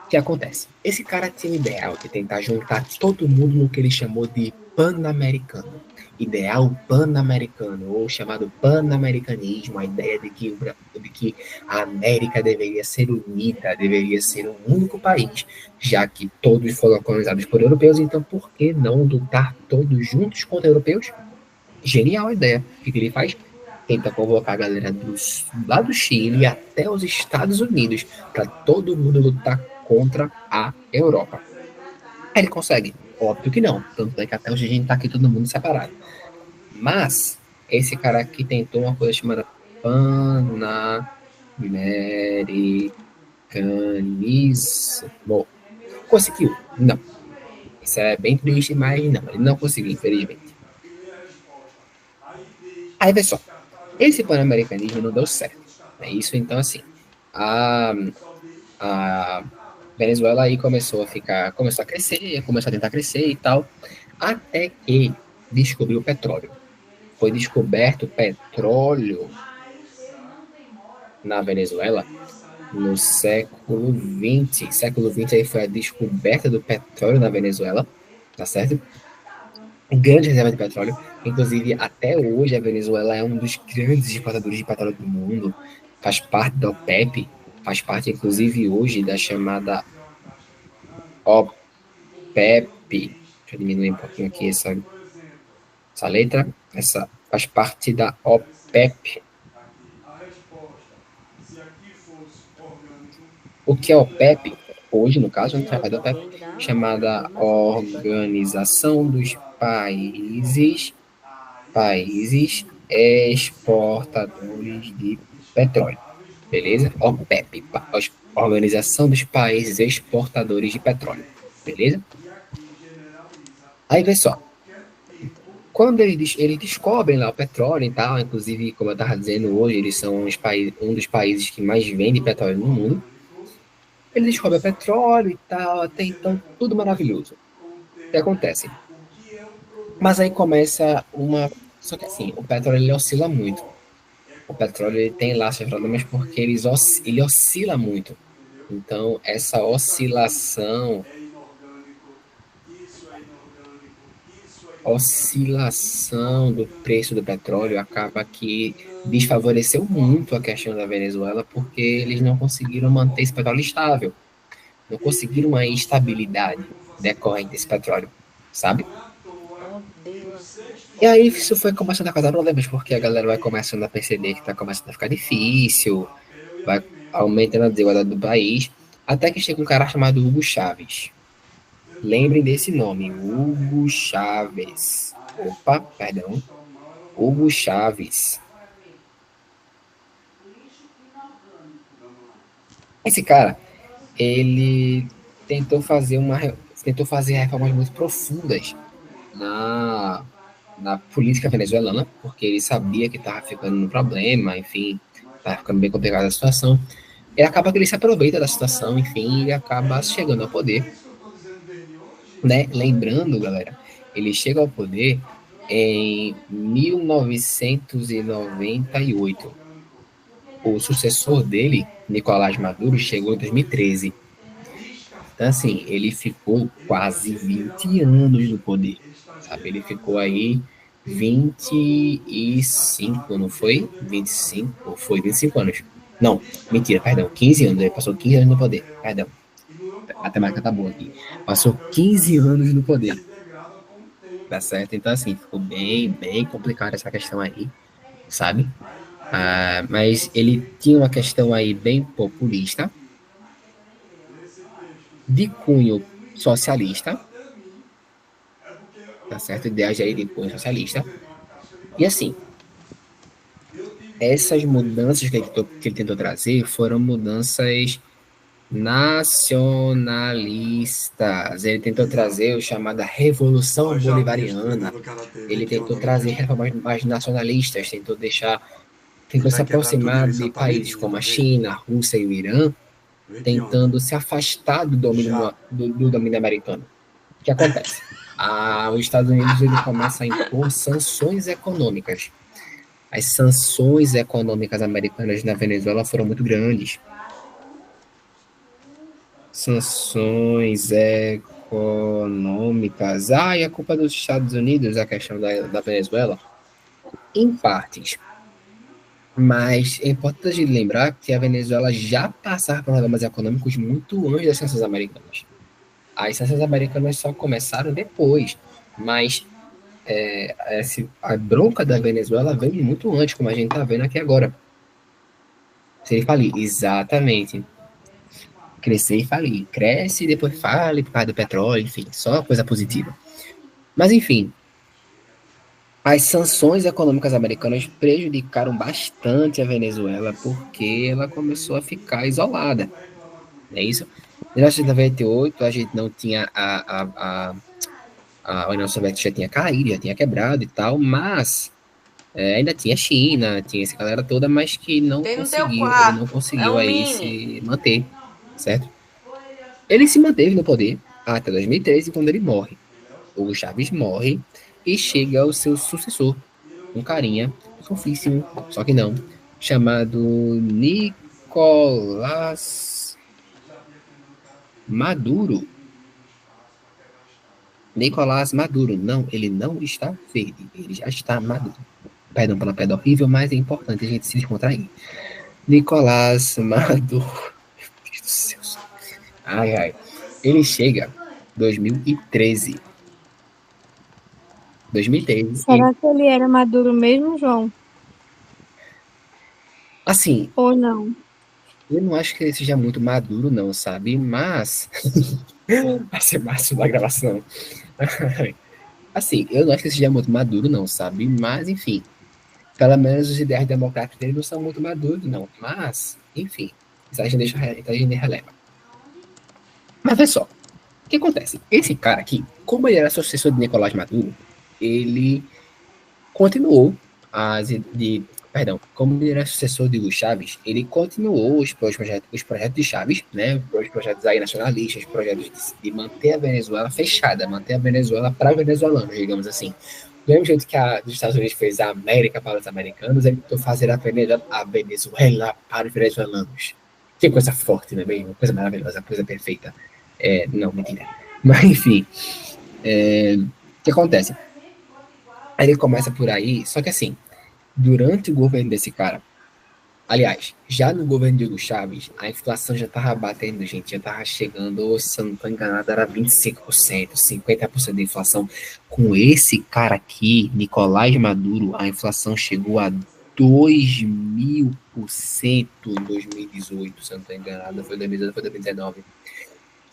o que acontece? Esse cara tinha o ideal de tentar juntar todo mundo no que ele chamou de pan-americano. Ideal pan-americano, ou chamado pan-americanismo, a ideia de que a América deveria ser unida, deveria ser um único país, já que todos foram colonizados por europeus, então por que não lutar todos juntos contra europeus? Genial a ideia. O que ele faz? Tenta convocar a galera lá do Chile até os Estados Unidos para todo mundo lutar contra a Europa. Aí ele consegue? Óbvio que não. Tanto é que até hoje a gente tá aqui todo mundo separado. Mas esse cara aqui tentou uma coisa chamada Panamericanismo. Conseguiu? Não. Isso é bem triste, mas não, ele não conseguiu, infelizmente. Aí, vê só, esse pan-americanismo não deu certo. É isso, então, assim, a, a Venezuela aí começou a crescer, começou a tentar crescer e tal, até que descobriu o petróleo. Foi descoberto petróleo na Venezuela no século XX. Século XX aí foi a descoberta do petróleo na Venezuela, tá certo? Grande reserva de petróleo. Inclusive, até hoje, a Venezuela é um dos grandes exportadores de petróleo do mundo. Faz parte da OPEP, faz parte, inclusive, hoje da chamada OPEP. Deixa eu diminuir um pouquinho aqui essa letra. Essa faz parte da OPEP. O que é OPEP? Hoje, no caso, a gente vai falar da OPEP, chamada Organização dos Países Exportadores de Petróleo. Beleza? OPEP, Organização dos Países Exportadores de Petróleo. Beleza? Aí, vê só. Quando eles descobrem lá o petróleo e tal, inclusive, como eu estava dizendo hoje, eles são um dos países que mais vende petróleo no mundo. Eles descobrem o petróleo e tal, até então, tudo maravilhoso. O que acontece? Mas aí começa uma... Só que assim, o petróleo ele oscila muito. O petróleo ele tem lá seus problemas porque ele oscila muito. Então, essa oscilação do preço do petróleo acaba que desfavoreceu muito a questão da Venezuela porque eles não conseguiram manter esse petróleo estável. Não conseguiram uma estabilidade decorrente desse petróleo, sabe? Oh, Deus. E aí isso foi começando a causar problemas, porque a galera vai começando a perceber que tá começando a ficar difícil, vai aumentando a desigualdade do país, até que chega um cara chamado Hugo Chávez. Lembrem desse nome, Hugo Chávez. Opa, perdão. Hugo Chávez. Esse cara, ele tentou fazer reformas muito profundas na na política venezuelana, porque ele sabia que estava ficando no problema, enfim, estava ficando bem complicada a situação. E acaba que ele se aproveita da situação, enfim, e acaba chegando ao poder, né? Lembrando, galera, ele chega ao poder em 1998. O sucessor dele, Nicolás Maduro, chegou em 2013. Então, assim, ele ficou quase 20 anos no poder, sabe? Ele ficou aí 25, não foi? 25, foi 25 anos. Não, mentira, perdão, 15 anos. Ele passou 15 anos no poder, perdão. A matemática tá boa aqui. Passou 15 anos no poder, tá certo? Então, assim, ficou bem complicada essa questão aí, sabe? Mas ele tinha uma questão aí bem populista, de cunho socialista, tá certo? Ideias aí de cunho socialista. E assim, essas mudanças que ele tentou trazer foram mudanças nacionalistas. Ele tentou trazer o chamada Revolução Bolivariana. Ele tentou trazer reformas mais nacionalistas, tentou se aproximar de países como a China, a Rússia e o Irã, tentando se afastar do domínio americano. O que acontece? Os Estados Unidos ele começa a impor sanções econômicas. As sanções econômicas americanas na Venezuela foram muito grandes. Sanções econômicas. E a culpa dos Estados Unidos, a questão da Venezuela? Em partes. Mas é importante lembrar que a Venezuela já passava por problemas econômicos muito antes das sanções americanas. As sanções americanas só começaram depois, mas a bronca da Venezuela veio muito antes, como a gente está vendo aqui agora. Você falir, exatamente. Crescer e falir. Cresce e depois fale por causa do petróleo, enfim, só coisa positiva. Mas, enfim, as sanções econômicas americanas prejudicaram bastante a Venezuela porque ela começou a ficar isolada. É isso? Em 1998, a gente não tinha a União Soviética já tinha caído, já tinha quebrado e tal, mas ainda tinha China, tinha essa galera toda, mas que Tem no teu ele não quarto. É conseguiu um aí mini. se manter, certo? Ele se manteve no poder até 2013, quando ele morre. Hugo Chávez morre e chega o seu sucessor, um carinha fofíssimo, só que não, chamado Nicolás Maduro. Nicolás Maduro. Não, ele não está verde, ele já está maduro. Perdão pela pedra horrível, mas é importante a gente se descontrair. Nicolás Maduro. Meu Deus do céu. Ai. Ele chega 2013. 2013. Será que ele era maduro mesmo, João? Assim, ou não? eu não acho que ele seja muito maduro, não, sabe? Mas. Vai ser máximo da gravação. Assim, eu não acho que ele seja muito maduro, não, sabe? Mas, enfim. Pelo menos os ideais democráticos dele não são muito maduros, não. Mas, enfim. Isso a gente releva. Mas vê só. O que acontece? Esse cara aqui, como ele era sucessor de Nicolás Maduro, ele continuou como ele era sucessor de Hugo Chávez, ele continuou os projetos de Chávez, né, os projetos aí nacionalistas, os projetos de manter a Venezuela fechada, manter a Venezuela para venezuelanos, digamos assim. Do mesmo jeito que os Estados Unidos fez a América para os americanos, ele tentou fazer a Venezuela para os venezuelanos. Que coisa forte, né? Bem, uma coisa maravilhosa, uma coisa perfeita. Não, mentira. Mas, enfim, o que acontece? Aí ele começa por aí, só que assim, durante o governo desse cara, aliás, já no governo de Hugo Chávez, a inflação já tava batendo, gente, já tava chegando, se eu não tô enganado, era 25%, 50% de inflação. Com esse cara aqui, Nicolás Maduro, a inflação chegou a 2.000% em 2018, se eu não tô enganado, foi 2018, foi 2019.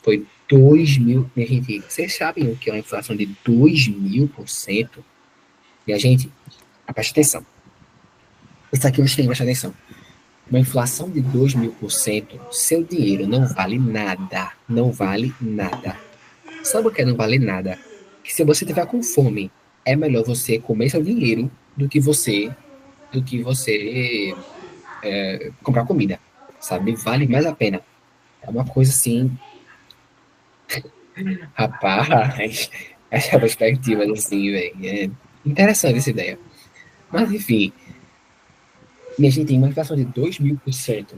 Foi 2.000, minha gente, vocês sabem o que é uma inflação de 2.000%? Minha gente, preste atenção. Isso aqui você tem que prestar atenção. Uma inflação de 2.000%, seu dinheiro não vale nada. Não vale nada. Sabe o que não vale nada? Que se você tiver com fome é melhor você comer seu dinheiro do que você comprar comida, sabe? Vale mais a pena. É uma coisa assim, rapaz, essa perspectiva assim, velho, é interessante essa ideia. Mas enfim, e a gente tem uma inflação de 2.000%.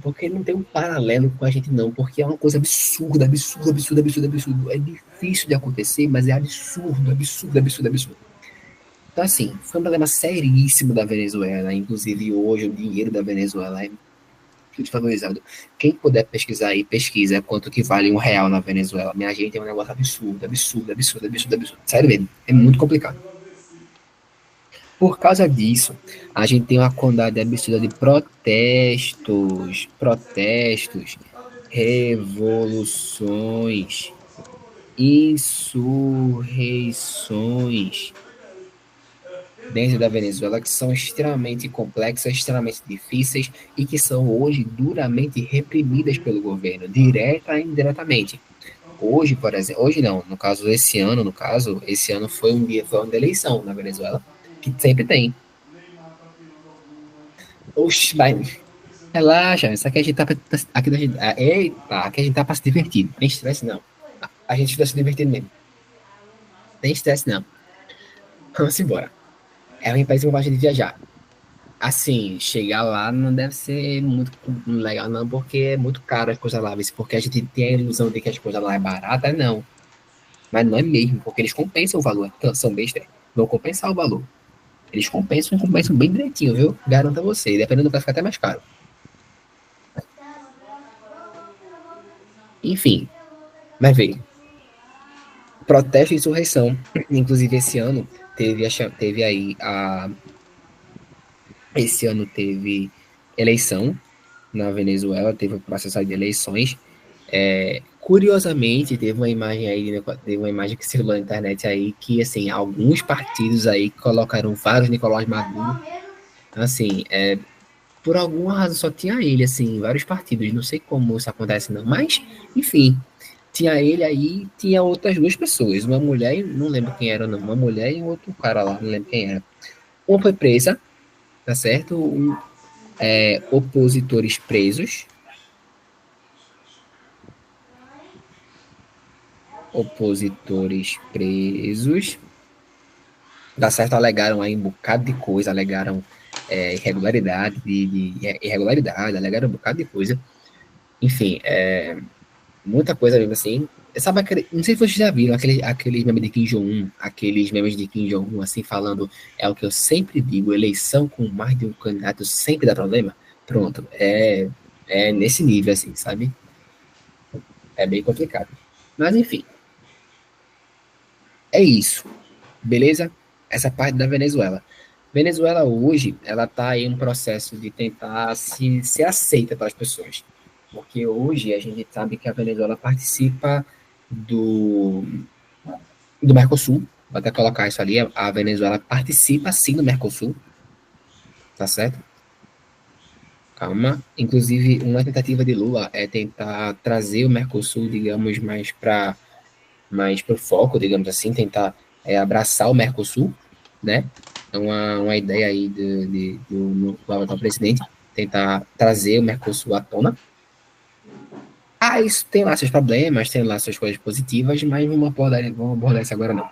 Porque não tem um paralelo com a gente, não, porque é uma coisa absurda, absurda, absurda, absurda, absurda. É difícil de acontecer, mas é absurdo, absurdo, absurdo, absurdo. Então, assim, foi um problema seríssimo da Venezuela. Inclusive, hoje, o dinheiro da Venezuela é muito valorizado. Quem puder pesquisar aí, pesquisa quanto que vale R$ 1 na Venezuela. Minha gente, é um negócio absurdo, absurdo, absurdo, absurdo, absurdo. Sério mesmo, é muito complicado. Por causa disso, a gente tem uma quantidade absurda de protestos, revoluções, insurreições dentro da Venezuela que são extremamente complexas, extremamente difíceis e que são hoje duramente reprimidas pelo governo, direta e indiretamente. Hoje, por exemplo, hoje não, no caso, esse ano foi um dia, foi uma eleição na Venezuela, que sempre tem. Oxe, vai. Relaxa, isso aqui a gente tá. Aqui a gente, eita, aqui a gente tá pra se divertir. Não tem estresse, não. A gente tá se divertindo mesmo. Não tem estresse, não. Vamos embora. É um país que eu gosto de viajar. Assim, chegar lá não deve ser muito legal, não, porque é muito caro as coisas lá. Porque a gente tem a ilusão de que as coisas lá é barata, não. Mas não é mesmo, porque eles compensam o valor. Então, são bestas. Vão compensar o valor. Eles compensam e compensam bem direitinho, viu? Garanto a você. Dependendo do preço, fica até mais caro. Enfim, mas veio. Protesto e insurreição. Inclusive, esse ano teve aí a. Esse ano teve eleição na Venezuela, teve o processo de eleições. Curiosamente, teve uma imagem que circulou na internet aí que, assim, alguns partidos aí colocaram vários Nicolás Maduro. Assim, por alguma razão só tinha ele, assim, vários partidos. Não sei como isso acontece, não. Mas, enfim, tinha ele aí, tinha outras duas pessoas. Uma mulher, não lembro quem era, não. Uma mulher e um outro cara lá, não lembro quem era. Uma foi presa, tá certo? Opositores presos. Opositores presos. Tá certo? Alegaram aí um bocado de coisa, alegaram irregularidade, irregularidade, alegaram um bocado de coisa. Enfim, muita coisa mesmo assim. Sabe aquele, não sei se vocês já viram aqueles memes de Kim Jong-un, aqueles memes de Kim Jong-un assim falando, é o que eu sempre digo, eleição com mais de um candidato sempre dá problema. Pronto, é nesse nível assim, sabe? É bem complicado. Mas enfim, é isso, beleza? Essa parte da Venezuela. Venezuela hoje, ela tá em um processo de tentar ser aceita pelas pessoas. Porque hoje a gente sabe que a Venezuela participa do, do Mercosul. Vou até colocar isso ali. A Venezuela participa sim do Mercosul, tá certo? Calma. Inclusive, uma tentativa de Lula é tentar trazer o Mercosul, digamos, mais pro foco, digamos assim, tentar abraçar o Mercosul, né? É uma ideia aí do atual presidente, tentar trazer o Mercosul à tona. Isso tem lá seus problemas, tem lá suas coisas positivas, mas vamos abordar isso agora não.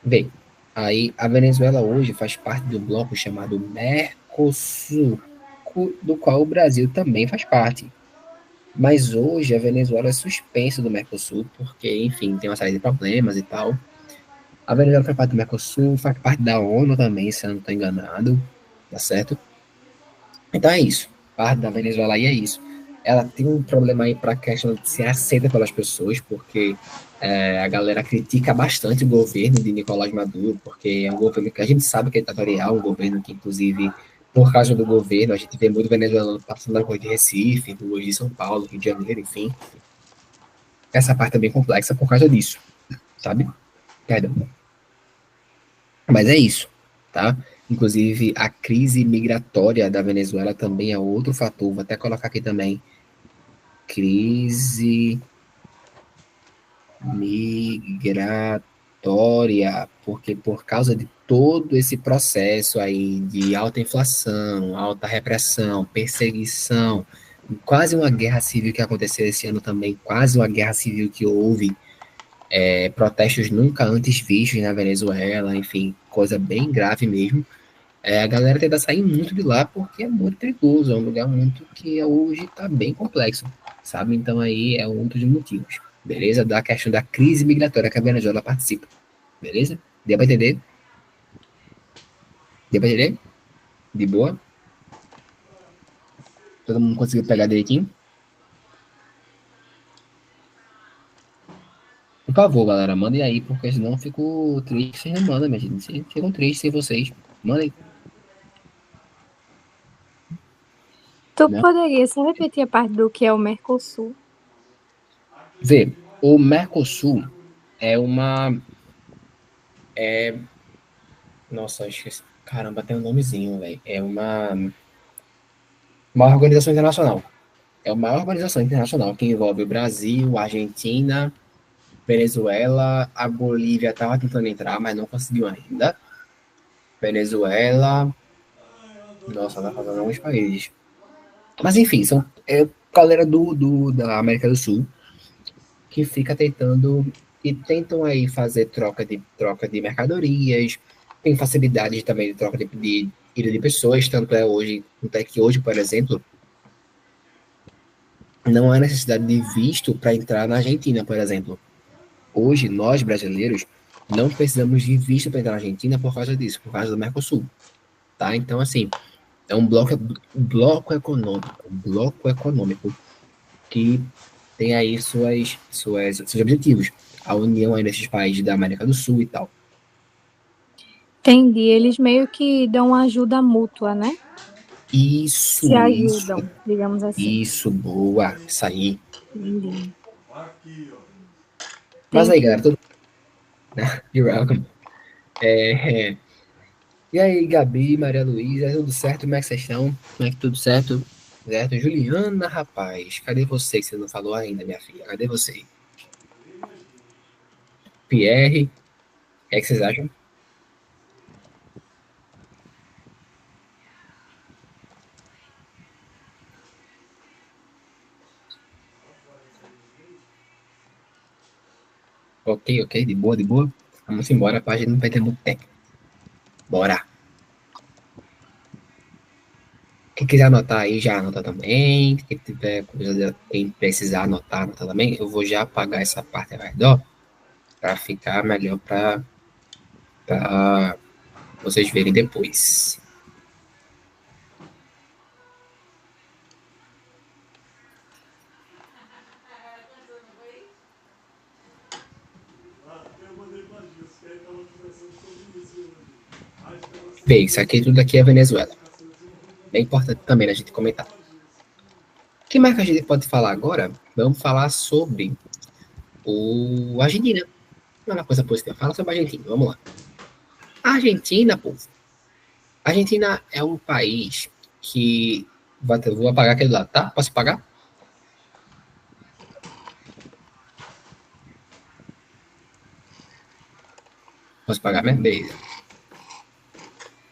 Bem, aí a Venezuela hoje faz parte do bloco chamado Mercosul, do qual o Brasil também faz parte. Mas hoje a Venezuela é suspensa do Mercosul, porque, enfim, tem uma série de problemas e tal. A Venezuela faz parte do Mercosul, faz parte da ONU também, se eu não estou enganado, tá certo? Então é isso. Parte da Venezuela aí é isso. Ela tem um problema aí para a questão de ser aceita pelas pessoas, porque a galera critica bastante o governo de Nicolás Maduro, porque é um governo que a gente sabe que é ditatorial, um governo que, inclusive, por causa do governo, a gente vê muito venezuelano passando na rua de Recife, ruas de São Paulo, Rio de Janeiro, enfim. Essa parte é bem complexa por causa disso, sabe? Perdão. Mas é isso, tá? Inclusive, a crise migratória da Venezuela também é outro fator. Vou até colocar aqui também. Crise migratória, porque por causa de todo esse processo aí de alta inflação, alta repressão, perseguição, quase uma guerra civil que aconteceu esse ano também, quase uma guerra civil que houve, protestos nunca antes vistos na Venezuela, enfim, coisa bem grave mesmo. A galera tenta sair muito de lá porque é muito perigoso, é um lugar muito que hoje está bem complexo, sabe? Então aí é um dos motivos, beleza? Da questão da crise migratória que a Venezuela participa, beleza? Deu pra entender? Deu pra entender? De boa? Todo mundo conseguiu pegar direitinho? Por favor, galera, mandem aí, porque senão eu fico triste. Vocês não mandam, minha gente. Ficam tristes sem vocês. Mandem. Tu Não. poderia só repetir a parte do que é o Mercosul? Vê, o Mercosul é uma. Nossa, eu esqueci. Caramba, tem um nomezinho, velho. É uma organização internacional. É uma organização internacional que envolve o Brasil, a Argentina, Venezuela, a Bolívia estava tentando entrar, mas não conseguiu ainda. Venezuela, nossa, tá faltando alguns países. Mas enfim, são galera da América do Sul que fica tentando e tentam aí fazer troca de mercadorias, tem facilidade também de troca de ida de pessoas, tanto é que hoje, por exemplo, não há necessidade de visto para entrar na Argentina, por exemplo. Hoje, nós brasileiros não precisamos de visto para entrar na Argentina por causa disso, por causa do Mercosul, tá? Então, assim, é um bloco econômico que tem aí seus objetivos. A união aí desses países da América do Sul e tal. Entendi. Eles meio que dão ajuda mútua, né? Se ajudam, digamos assim. Isso, boa, isso aí. Entendi. Mas aí, Thank you. galera, you're welcome. E aí, Gabi, Maria Luísa, tudo certo? Como é que vocês estão? Como é que tudo certo? Certo? Juliana, rapaz, cadê você que você não falou ainda, minha filha? Cadê você? Pierre, o que é que vocês acham? Ok, de boa, de boa. Vamos embora, a gente não vai ter muito tempo. Bora. Quem quiser anotar aí, já anota também. Quem tiver curiosidade, quem precisar anotar, anota também. Eu vou já apagar essa parte ao redor para ficar melhor para vocês verem depois. Bem, isso aqui tudo aqui é Venezuela. É importante também a gente comentar. O que mais que a gente pode falar agora? Vamos falar sobre a Argentina. Não é uma coisa positiva. Fala sobre a Argentina. Vamos lá. A Argentina, povo. A Argentina é um país que. Vou apagar aquele lado, tá? Posso apagar? Posso apagar mesmo? Beleza.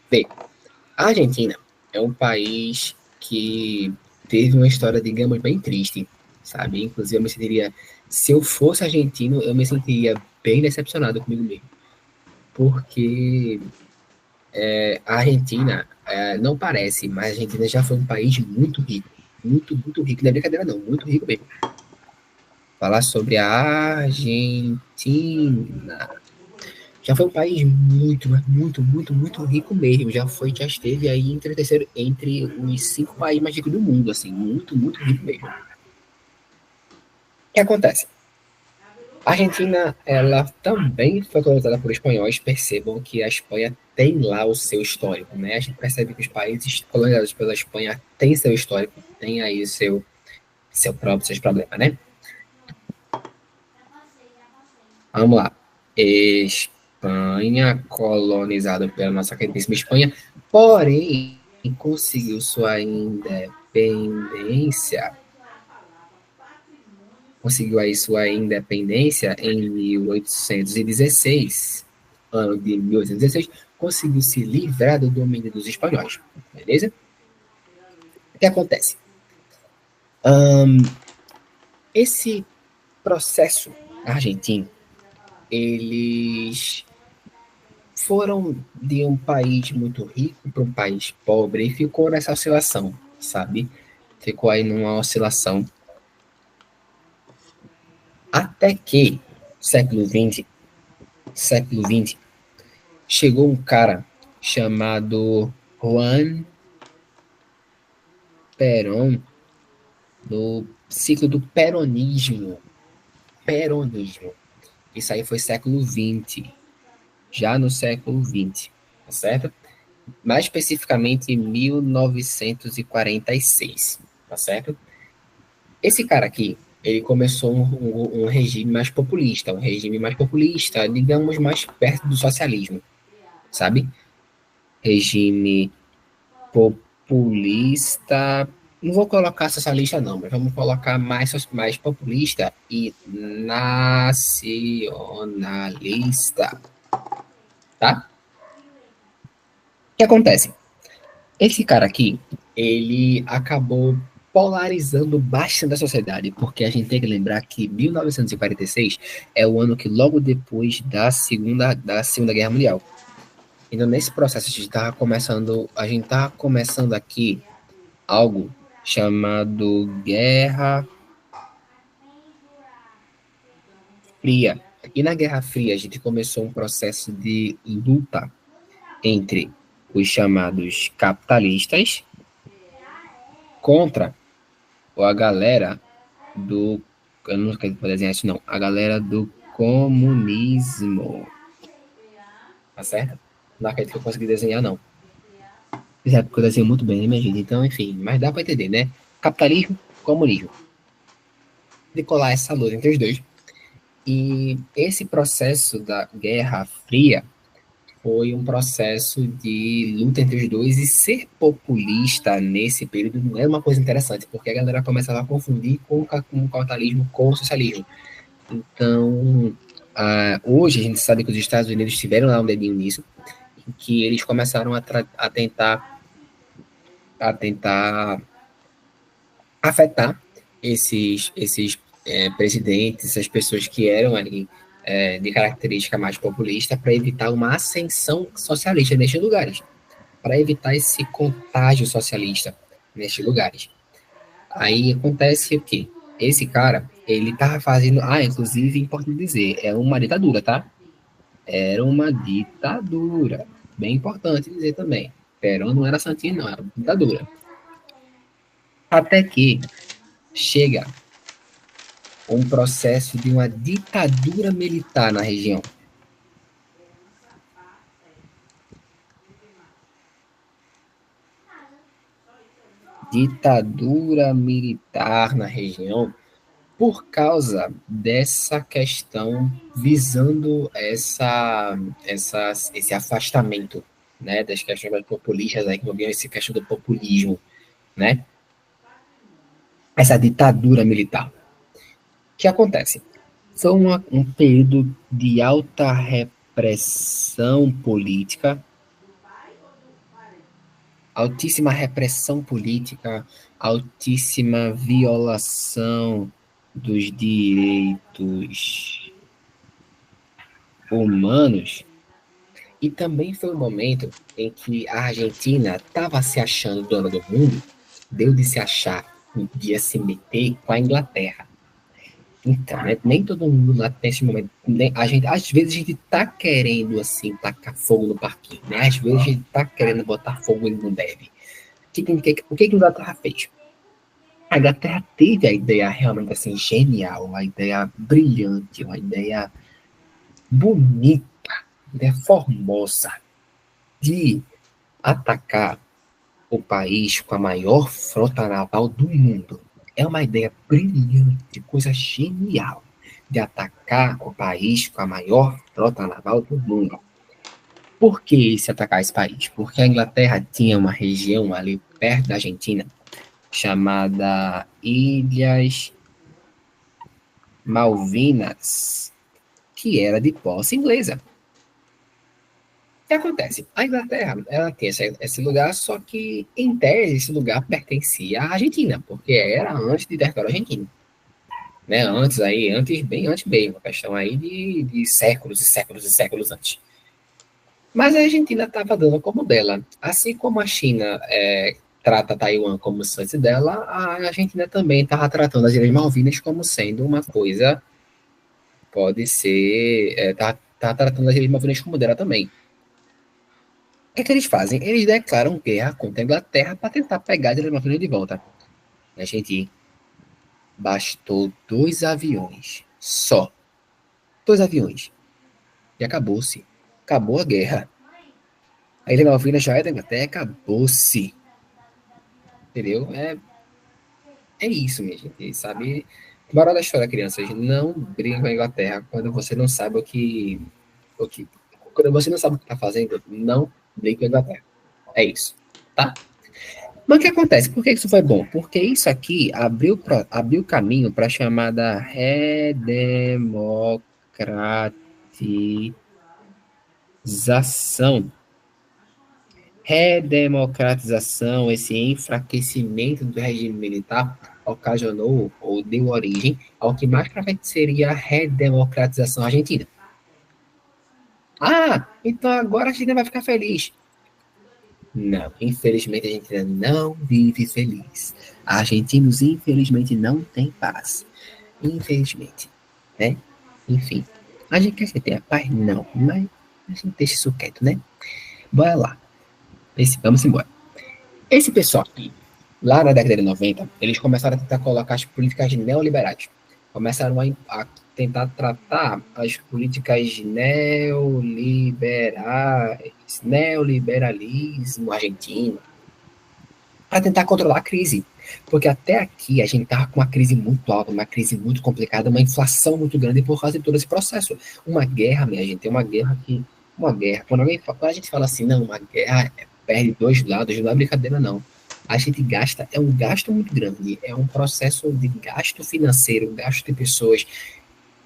Bem, a Argentina é um país que teve uma história, digamos, bem triste, sabe? Inclusive, eu me sentiria, se eu fosse argentino, eu me sentiria bem decepcionado comigo mesmo, porque a Argentina, não parece, mas a Argentina já foi um país muito rico, muito, muito rico, não é brincadeira não, muito rico mesmo. Falar sobre a Argentina. Já foi um país muito, muito, muito, muito rico mesmo. Já esteve aí entre os 5 países mais ricos do mundo, assim, muito, muito rico mesmo. O que acontece? A Argentina, ela também foi colonizada por espanhóis. Percebam que a Espanha tem lá o seu histórico, né? A gente percebe que os países colonizados pela Espanha têm seu histórico, têm aí seus problemas, né? Vamos lá. Espanha, colonizada pela nossa queridíssima Espanha, porém conseguiu sua independência conseguiu aí sua independência em 1816, ano de 1816, conseguiu se livrar do domínio dos espanhóis, beleza? O que acontece? Esse processo argentino, eles foram de um país muito rico para um país pobre e ficou nessa oscilação, sabe? Ficou aí numa oscilação até que século XX, chegou um cara chamado Juan Perón, no ciclo do peronismo. Peronismo. Isso aí foi século XX, já no século XX, tá certo? Mais especificamente em 1946, tá certo? Esse cara aqui, ele começou um regime mais populista, digamos, mais perto do socialismo, sabe? Regime populista, não vou colocar socialista não, mas vamos colocar mais populista e nacionalista, tá? O que acontece? Esse cara aqui, ele acabou polarizando bastante a sociedade, porque a gente tem que lembrar que 1946 é o ano que logo depois da Segunda Guerra Mundial. Então, nesse processo, a gente tá começando aqui algo chamado Guerra Fria. E na Guerra Fria, a gente começou um processo de luta entre os chamados capitalistas contra a galera do... Eu não quero desenhar isso, não. A galera do comunismo. Tá certo? Não acredito que eu consegui desenhar, não. É porque eu desenho muito bem, né, minha gente? Então, enfim, mas dá pra entender, né? Capitalismo, comunismo. Decolar essa luta entre os dois. E esse processo da Guerra Fria foi um processo de luta entre os dois, e ser populista nesse período não era uma coisa interessante, porque a galera começava a confundir com o capitalismo com o socialismo. Então, hoje a gente sabe que os Estados Unidos tiveram lá um dedinho nisso, em que eles começaram a tentar afetar esses presidentes, essas pessoas que eram ali de característica mais populista, para evitar uma ascensão socialista nestes lugares, para evitar esse contágio socialista nestes lugares. Aí acontece o quê? Esse cara, ele tava fazendo... inclusive, importante dizer, é uma ditadura, tá? Era uma ditadura. Bem importante dizer também. Perón não era santinho, não, era uma ditadura. Até que chega um processo de uma ditadura militar na região. Ditadura militar na região por causa dessa questão visando esse afastamento, né, das questões populistas, aí, que envolviam essa questão do populismo, né? Essa ditadura militar. O que acontece? Foi um período de alta repressão política, altíssima repressão política, altíssima violação dos direitos humanos, e também foi um momento em que a Argentina estava se achando dona do mundo, deu de se achar, de se meter com a Inglaterra. Então, né, nem todo mundo lá nesse momento, né, às vezes a gente tá querendo, assim, tacar fogo no parquinho, né? Às vezes a gente tá querendo botar fogo e não deve. O que a Inglaterra fez? A Inglaterra teve a ideia realmente, assim, genial, uma ideia brilhante, uma ideia bonita, uma ideia formosa de atacar o país com a maior frota naval do mundo. É uma ideia brilhante, coisa genial, de atacar o país com a maior frota naval do mundo. Por que se atacar esse país? Porque a Inglaterra tinha uma região ali perto da Argentina chamada Ilhas Malvinas, que era de posse inglesa. O que acontece? A Inglaterra, ela tem esse lugar, só que, em tese, esse lugar pertencia à Argentina, porque era antes de território argentino. Né? Bem antes mesmo, uma questão aí de séculos e séculos e séculos antes. Mas a Argentina estava dando como dela. Assim como a China trata Taiwan como se fosse dela, a Argentina também estava tratando as Ilhas Malvinas como sendo uma coisa, pode ser, tá tratando as Ilhas Malvinas como dela também. O que eles fazem? Eles declaram guerra contra a Inglaterra para tentar pegar as Ilhas Malvinas de volta. A gente bastou 2 aviões, só 2 aviões, e acabou-se. Acabou a guerra. A Ilha Malvinas já é da Inglaterra, acabou-se. Entendeu? É isso, minha gente, sabe? Moral da história, crianças, não briguem com a Inglaterra quando você não sabe quando você não sabe o que está fazendo, não brigue com a Inglaterra. É isso, tá? Mas o que acontece? Por que isso foi bom? Porque isso aqui abriu caminho para a chamada redemocratização, esse enfraquecimento do regime militar ocasionou ou deu origem ao que mais para frente seria a redemocratização argentina. Ah, então agora a Argentina vai ficar feliz. Não, infelizmente a Argentina não vive feliz. Argentinos, infelizmente, não têm paz. Infelizmente, né? Enfim, a gente quer que tenha paz? Não, mas a gente deixa isso quieto, né? Bora lá. Vamos embora. Esse pessoal aqui, lá na década de 90, eles começaram a tentar colocar as políticas neoliberais. Começaram a tentar tratar as políticas neoliberalismo argentino, para tentar controlar a crise. Porque até aqui a gente estava com uma crise muito alta, uma crise muito complicada, uma inflação muito grande por causa de todo esse processo. Uma guerra, minha gente, quando a gente fala assim, não, uma guerra perde 2 lados, não é brincadeira, não. A gente gasta, é um gasto muito grande, é um processo de gasto financeiro, gasto de pessoas,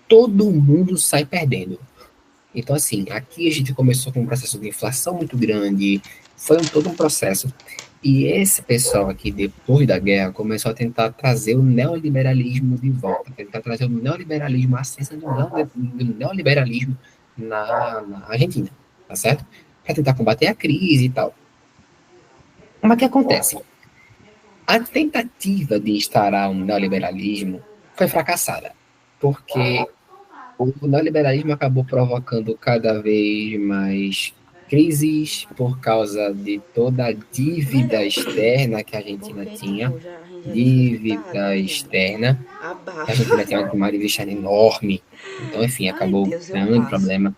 todo mundo sai perdendo. Então, assim, aqui a gente começou com um processo de inflação muito grande, foi todo um processo. E esse pessoal aqui, depois da guerra, começou a tentar trazer o neoliberalismo de volta, tentar trazer o neoliberalismo, a ciência do neoliberalismo na Argentina, tá certo? Para tentar combater a crise e tal. Mas o que acontece? A tentativa de instaurar um neoliberalismo foi fracassada, porque o neoliberalismo acabou provocando cada vez mais crises por causa de toda a dívida externa que a Argentina tinha, dívida externa, que a Argentina tinha uma dívida externa enorme, então, enfim, acabou dando problema,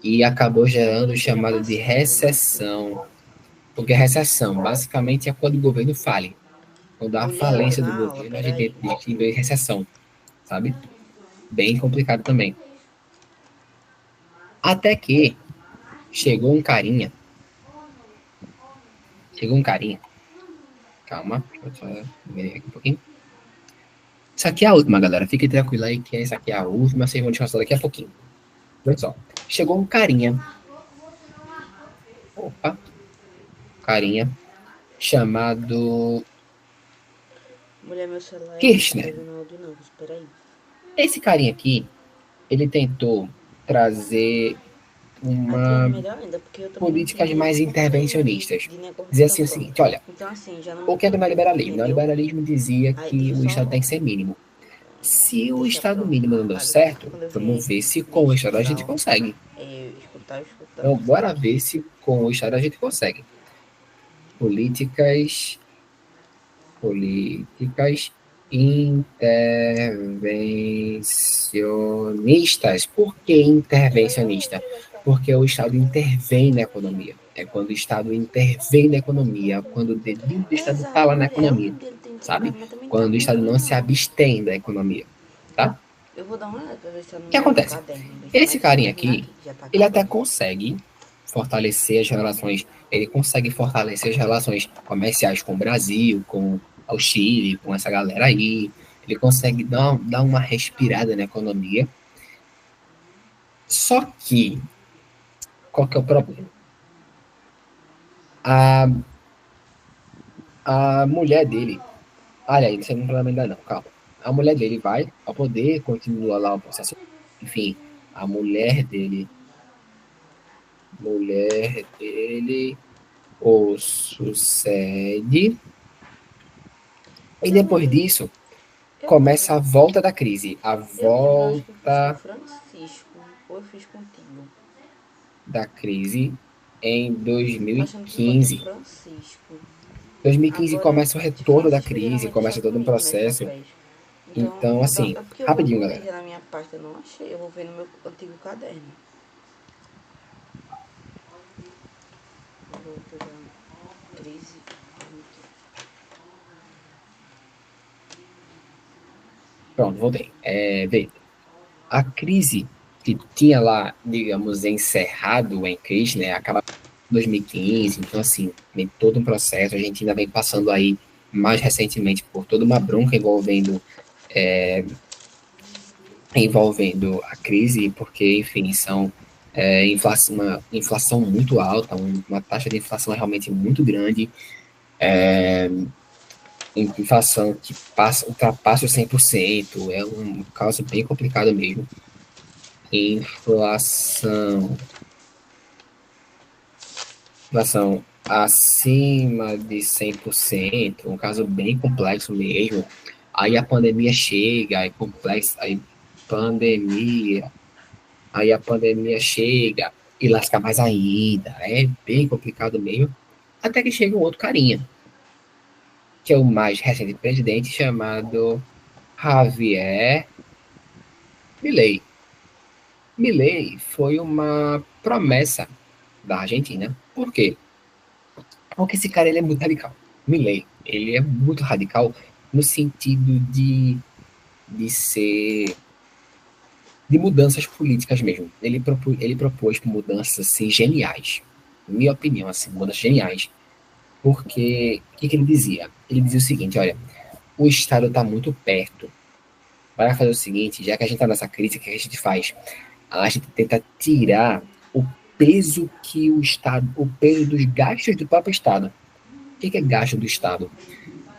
e acabou gerando o chamado de recessão, porque a recessão, basicamente, é quando o governo fale, quando há falência do governo, a gente tem recessão, sabe? Bem complicado também. Até que chegou um carinha. Calma, deixa eu só ver aqui um pouquinho. Isso aqui é a última, galera. Fique tranquilo aí que essa aqui é a última. Vocês vão descansar daqui a pouquinho. Olha só. Chegou um carinha. Carinha. Chamado Mulher, meu celular Kirchner. não, espera aí. Esse carinha aqui, ele tentou trazer políticas mais intervencionistas. Dizia assim o seguinte, olha, o que é do neoliberalismo? O neoliberalismo dizia que o Estado tem que ser mínimo. Se o Estado mínimo não deu certo, vamos ver se com o Estado a gente consegue. Então, bora ver se com o Estado a gente consegue. Políticas intervencionistas. Por que intervencionista? Porque o Estado intervém na economia. É quando o Estado intervém na economia, quando o dedinho do Estado está lá na economia, sabe? Quando o Estado não se abstém da economia, tá? Eu vou dar uma olhada para ver se eu não. O que acontece? Esse carinha aqui, ele até consegue fortalecer as relações, comerciais com o Brasil, com o Chile, com essa galera aí. ele consegue dar uma respirada na economia. Só que, qual que é o problema? A, a mulher dele, olha, isso não é um problema ainda não, calma. A mulher dele vai ao poder, continua lá o processo. Enfim, a mulher dele o sucede. E depois disso, Eu começa a lembro. volta da crise. A Eu lembro, eu acho que eu fiz com o volta Francisco. Ou eu fiz contigo. da crise em Achando que foi com o 2015. Francisco. 2015 Agora, começa o de retorno da Francisco crise, geralmente já começa todo um comigo, né? Os processo. papéis. Então, Então, não dá. assim, É porque eu rapidinho, procurei galera. já na minha pasta, eu não achei. Eu vou ver no meu antigo caderno. Eu vou pegar crise. Pronto, voltei. Vê, a crise que tinha lá, digamos, encerrado em crise, né, acaba em 2015, então, assim, tem todo um processo, a gente ainda vem passando aí, mais recentemente, por toda uma bronca envolvendo a crise, porque, enfim, são uma inflação muito alta, uma taxa de inflação realmente muito grande, inflação que ultrapassa os 100%, é um caso bem complicado mesmo. Inflação, inflação acima de 100%, um caso bem complexo mesmo. Aí a pandemia chega, aí complexo, pandemia, aí a pandemia chega e lasca mais ainda. É bem complicado mesmo. Até que chega um outro carinha, que é o mais recente presidente, chamado Javier Milei. Milei foi uma promessa da Argentina. Por quê? Porque esse cara ele é muito radical. Milei, ele é muito radical no sentido de ser de mudanças políticas mesmo. Ele propôs mudanças assim, geniais. Minha opinião, assim, mudanças geniais. Porque o que ele dizia? Ele dizia o seguinte: olha, o Estado está muito perto. Para fazer o seguinte, já que a gente está nessa crise, o que a gente faz? A gente tenta tirar o peso que o peso dos gastos do próprio Estado. O que é gasto do Estado?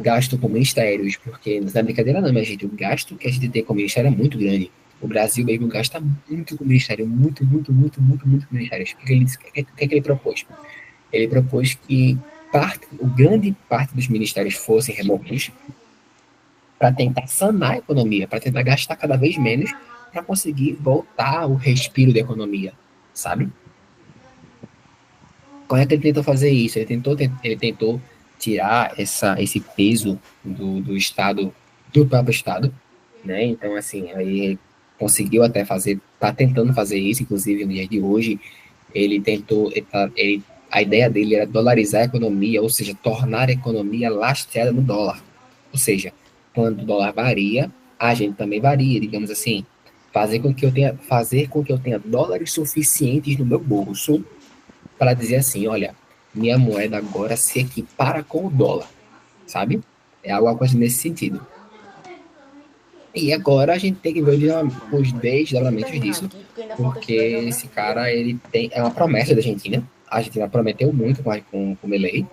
Gasto com ministérios, porque não é brincadeira não, minha gente, o gasto que a gente tem com o ministério é muito grande. O Brasil mesmo gasta muito com o ministério, muito, muito, muito, muito, muito com ministérios. O que ele propôs? Ele propôs que grande parte dos ministérios fossem removidos para tentar sanar a economia, para tentar gastar cada vez menos, para conseguir voltar o respiro da economia, sabe? Como é que ele tentou fazer isso? Ele tentou tirar esse peso do Estado, do próprio Estado, né? Então, assim, aí conseguiu até fazer, está tentando fazer isso, inclusive no dia de hoje, ele tentou, a ideia dele era dolarizar a economia, ou seja, tornar a economia lastreada no dólar. Ou seja, quando o dólar varia, a gente também varia, digamos assim, fazer com que eu tenha dólares suficientes no meu bolso para dizer assim, olha, minha moeda agora se equipara com o dólar, sabe? É alguma coisa nesse sentido. E agora a gente tem que ver os Deixa eu desdobramentos terminar disso, aqui, porque ainda falta porque estudar esse geografia. cara, é uma promessa da Argentina. A Argentina prometeu muito com o Milei,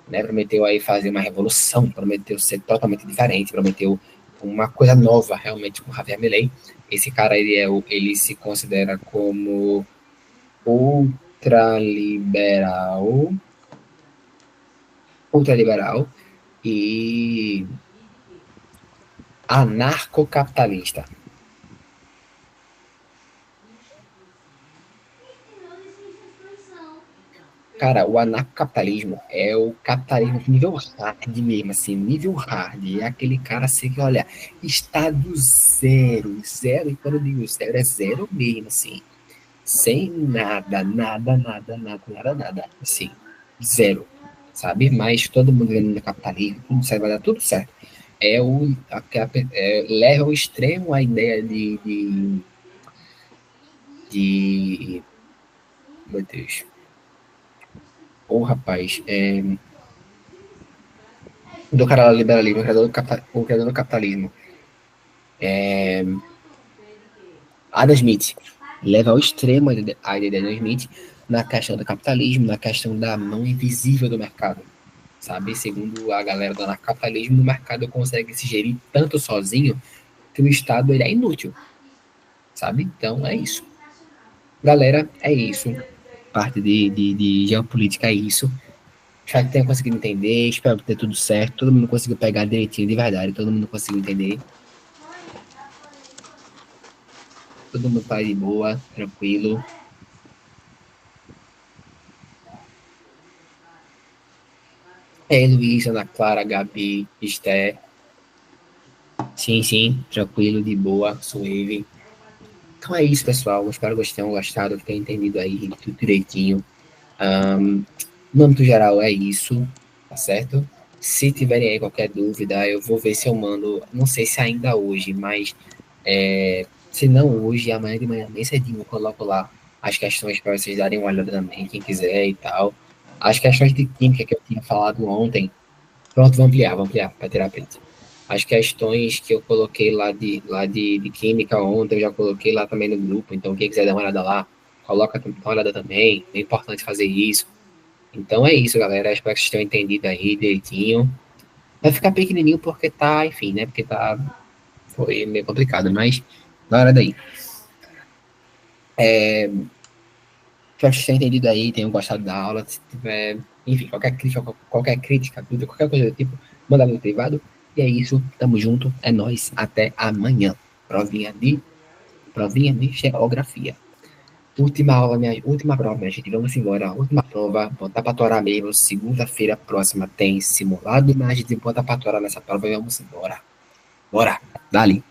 né? Prometeu aí fazer uma revolução, prometeu ser totalmente diferente, prometeu uma coisa nova realmente com o Javier Milei. Esse cara, ele se considera como ultraliberal, ultraliberal e anarcocapitalista. Cara, o anarcocapitalismo é o capitalismo nível hard mesmo, assim, nível hard. É aquele cara assim que, olha, está do zero, zero, e quando eu digo zero, é zero mesmo, assim. Sem nada, nada, nada, nada, nada, nada. Assim, zero, sabe? Mas todo mundo vendo no capitalismo, tudo certo, vai dar tudo certo. Leva ao extremo a ideia de meu Deus. Ô, rapaz, do cara lá liberalismo, o criador do capitalismo. Adam Smith leva ao extremo a ideia de Adam Smith na questão do capitalismo, na questão da mão invisível do mercado, sabe? Segundo a galera do capitalismo, o mercado consegue se gerir tanto sozinho que o Estado ele é inútil, sabe? Então é isso. Galera, é isso. Parte de geopolítica é isso. Espero que tenha conseguido entender, espero que tenha tudo certo, todo mundo conseguiu pegar direitinho de verdade, todo mundo conseguiu entender. Todo mundo tá de boa, tranquilo. Luiz, Ana Clara, Gabi, Esté. Sim, tranquilo, de boa, suave. Então é isso, pessoal. Espero que vocês tenham gostado, que tenham entendido aí tudo direitinho. No âmbito geral é isso, tá certo? Se tiverem aí qualquer dúvida, eu vou ver se eu mando, não sei se ainda hoje, mas se não hoje, amanhã de manhã, bem cedinho, eu coloco lá as questões para vocês darem uma olhada também, quem quiser e tal. As questões de química que eu tinha falado ontem, pronto, vou ampliar para tirar print. As questões que eu coloquei lá de química ontem, eu já coloquei lá também no grupo, então quem quiser dar uma olhada lá, coloca uma olhada também, é importante fazer isso. Então é isso, galera, espero que vocês tenham entendido aí direitinho. Vai ficar pequenininho porque tá, enfim, né, porque foi meio complicado, mas na hora daí. Espero que vocês tenham entendido aí, tenham gostado da aula. Se tiver, enfim, qualquer crítica, dúvida, qualquer coisa do tipo, manda no privado. E é isso, tamo junto, é nóis, até amanhã. Provinha de geografia. Última aula, última prova, minha gente, vamos embora. Última prova, botar pra torar mesmo. Segunda-feira próxima tem simulado, mas a gente bota pra torar nessa prova e vamos embora. Bora, dali.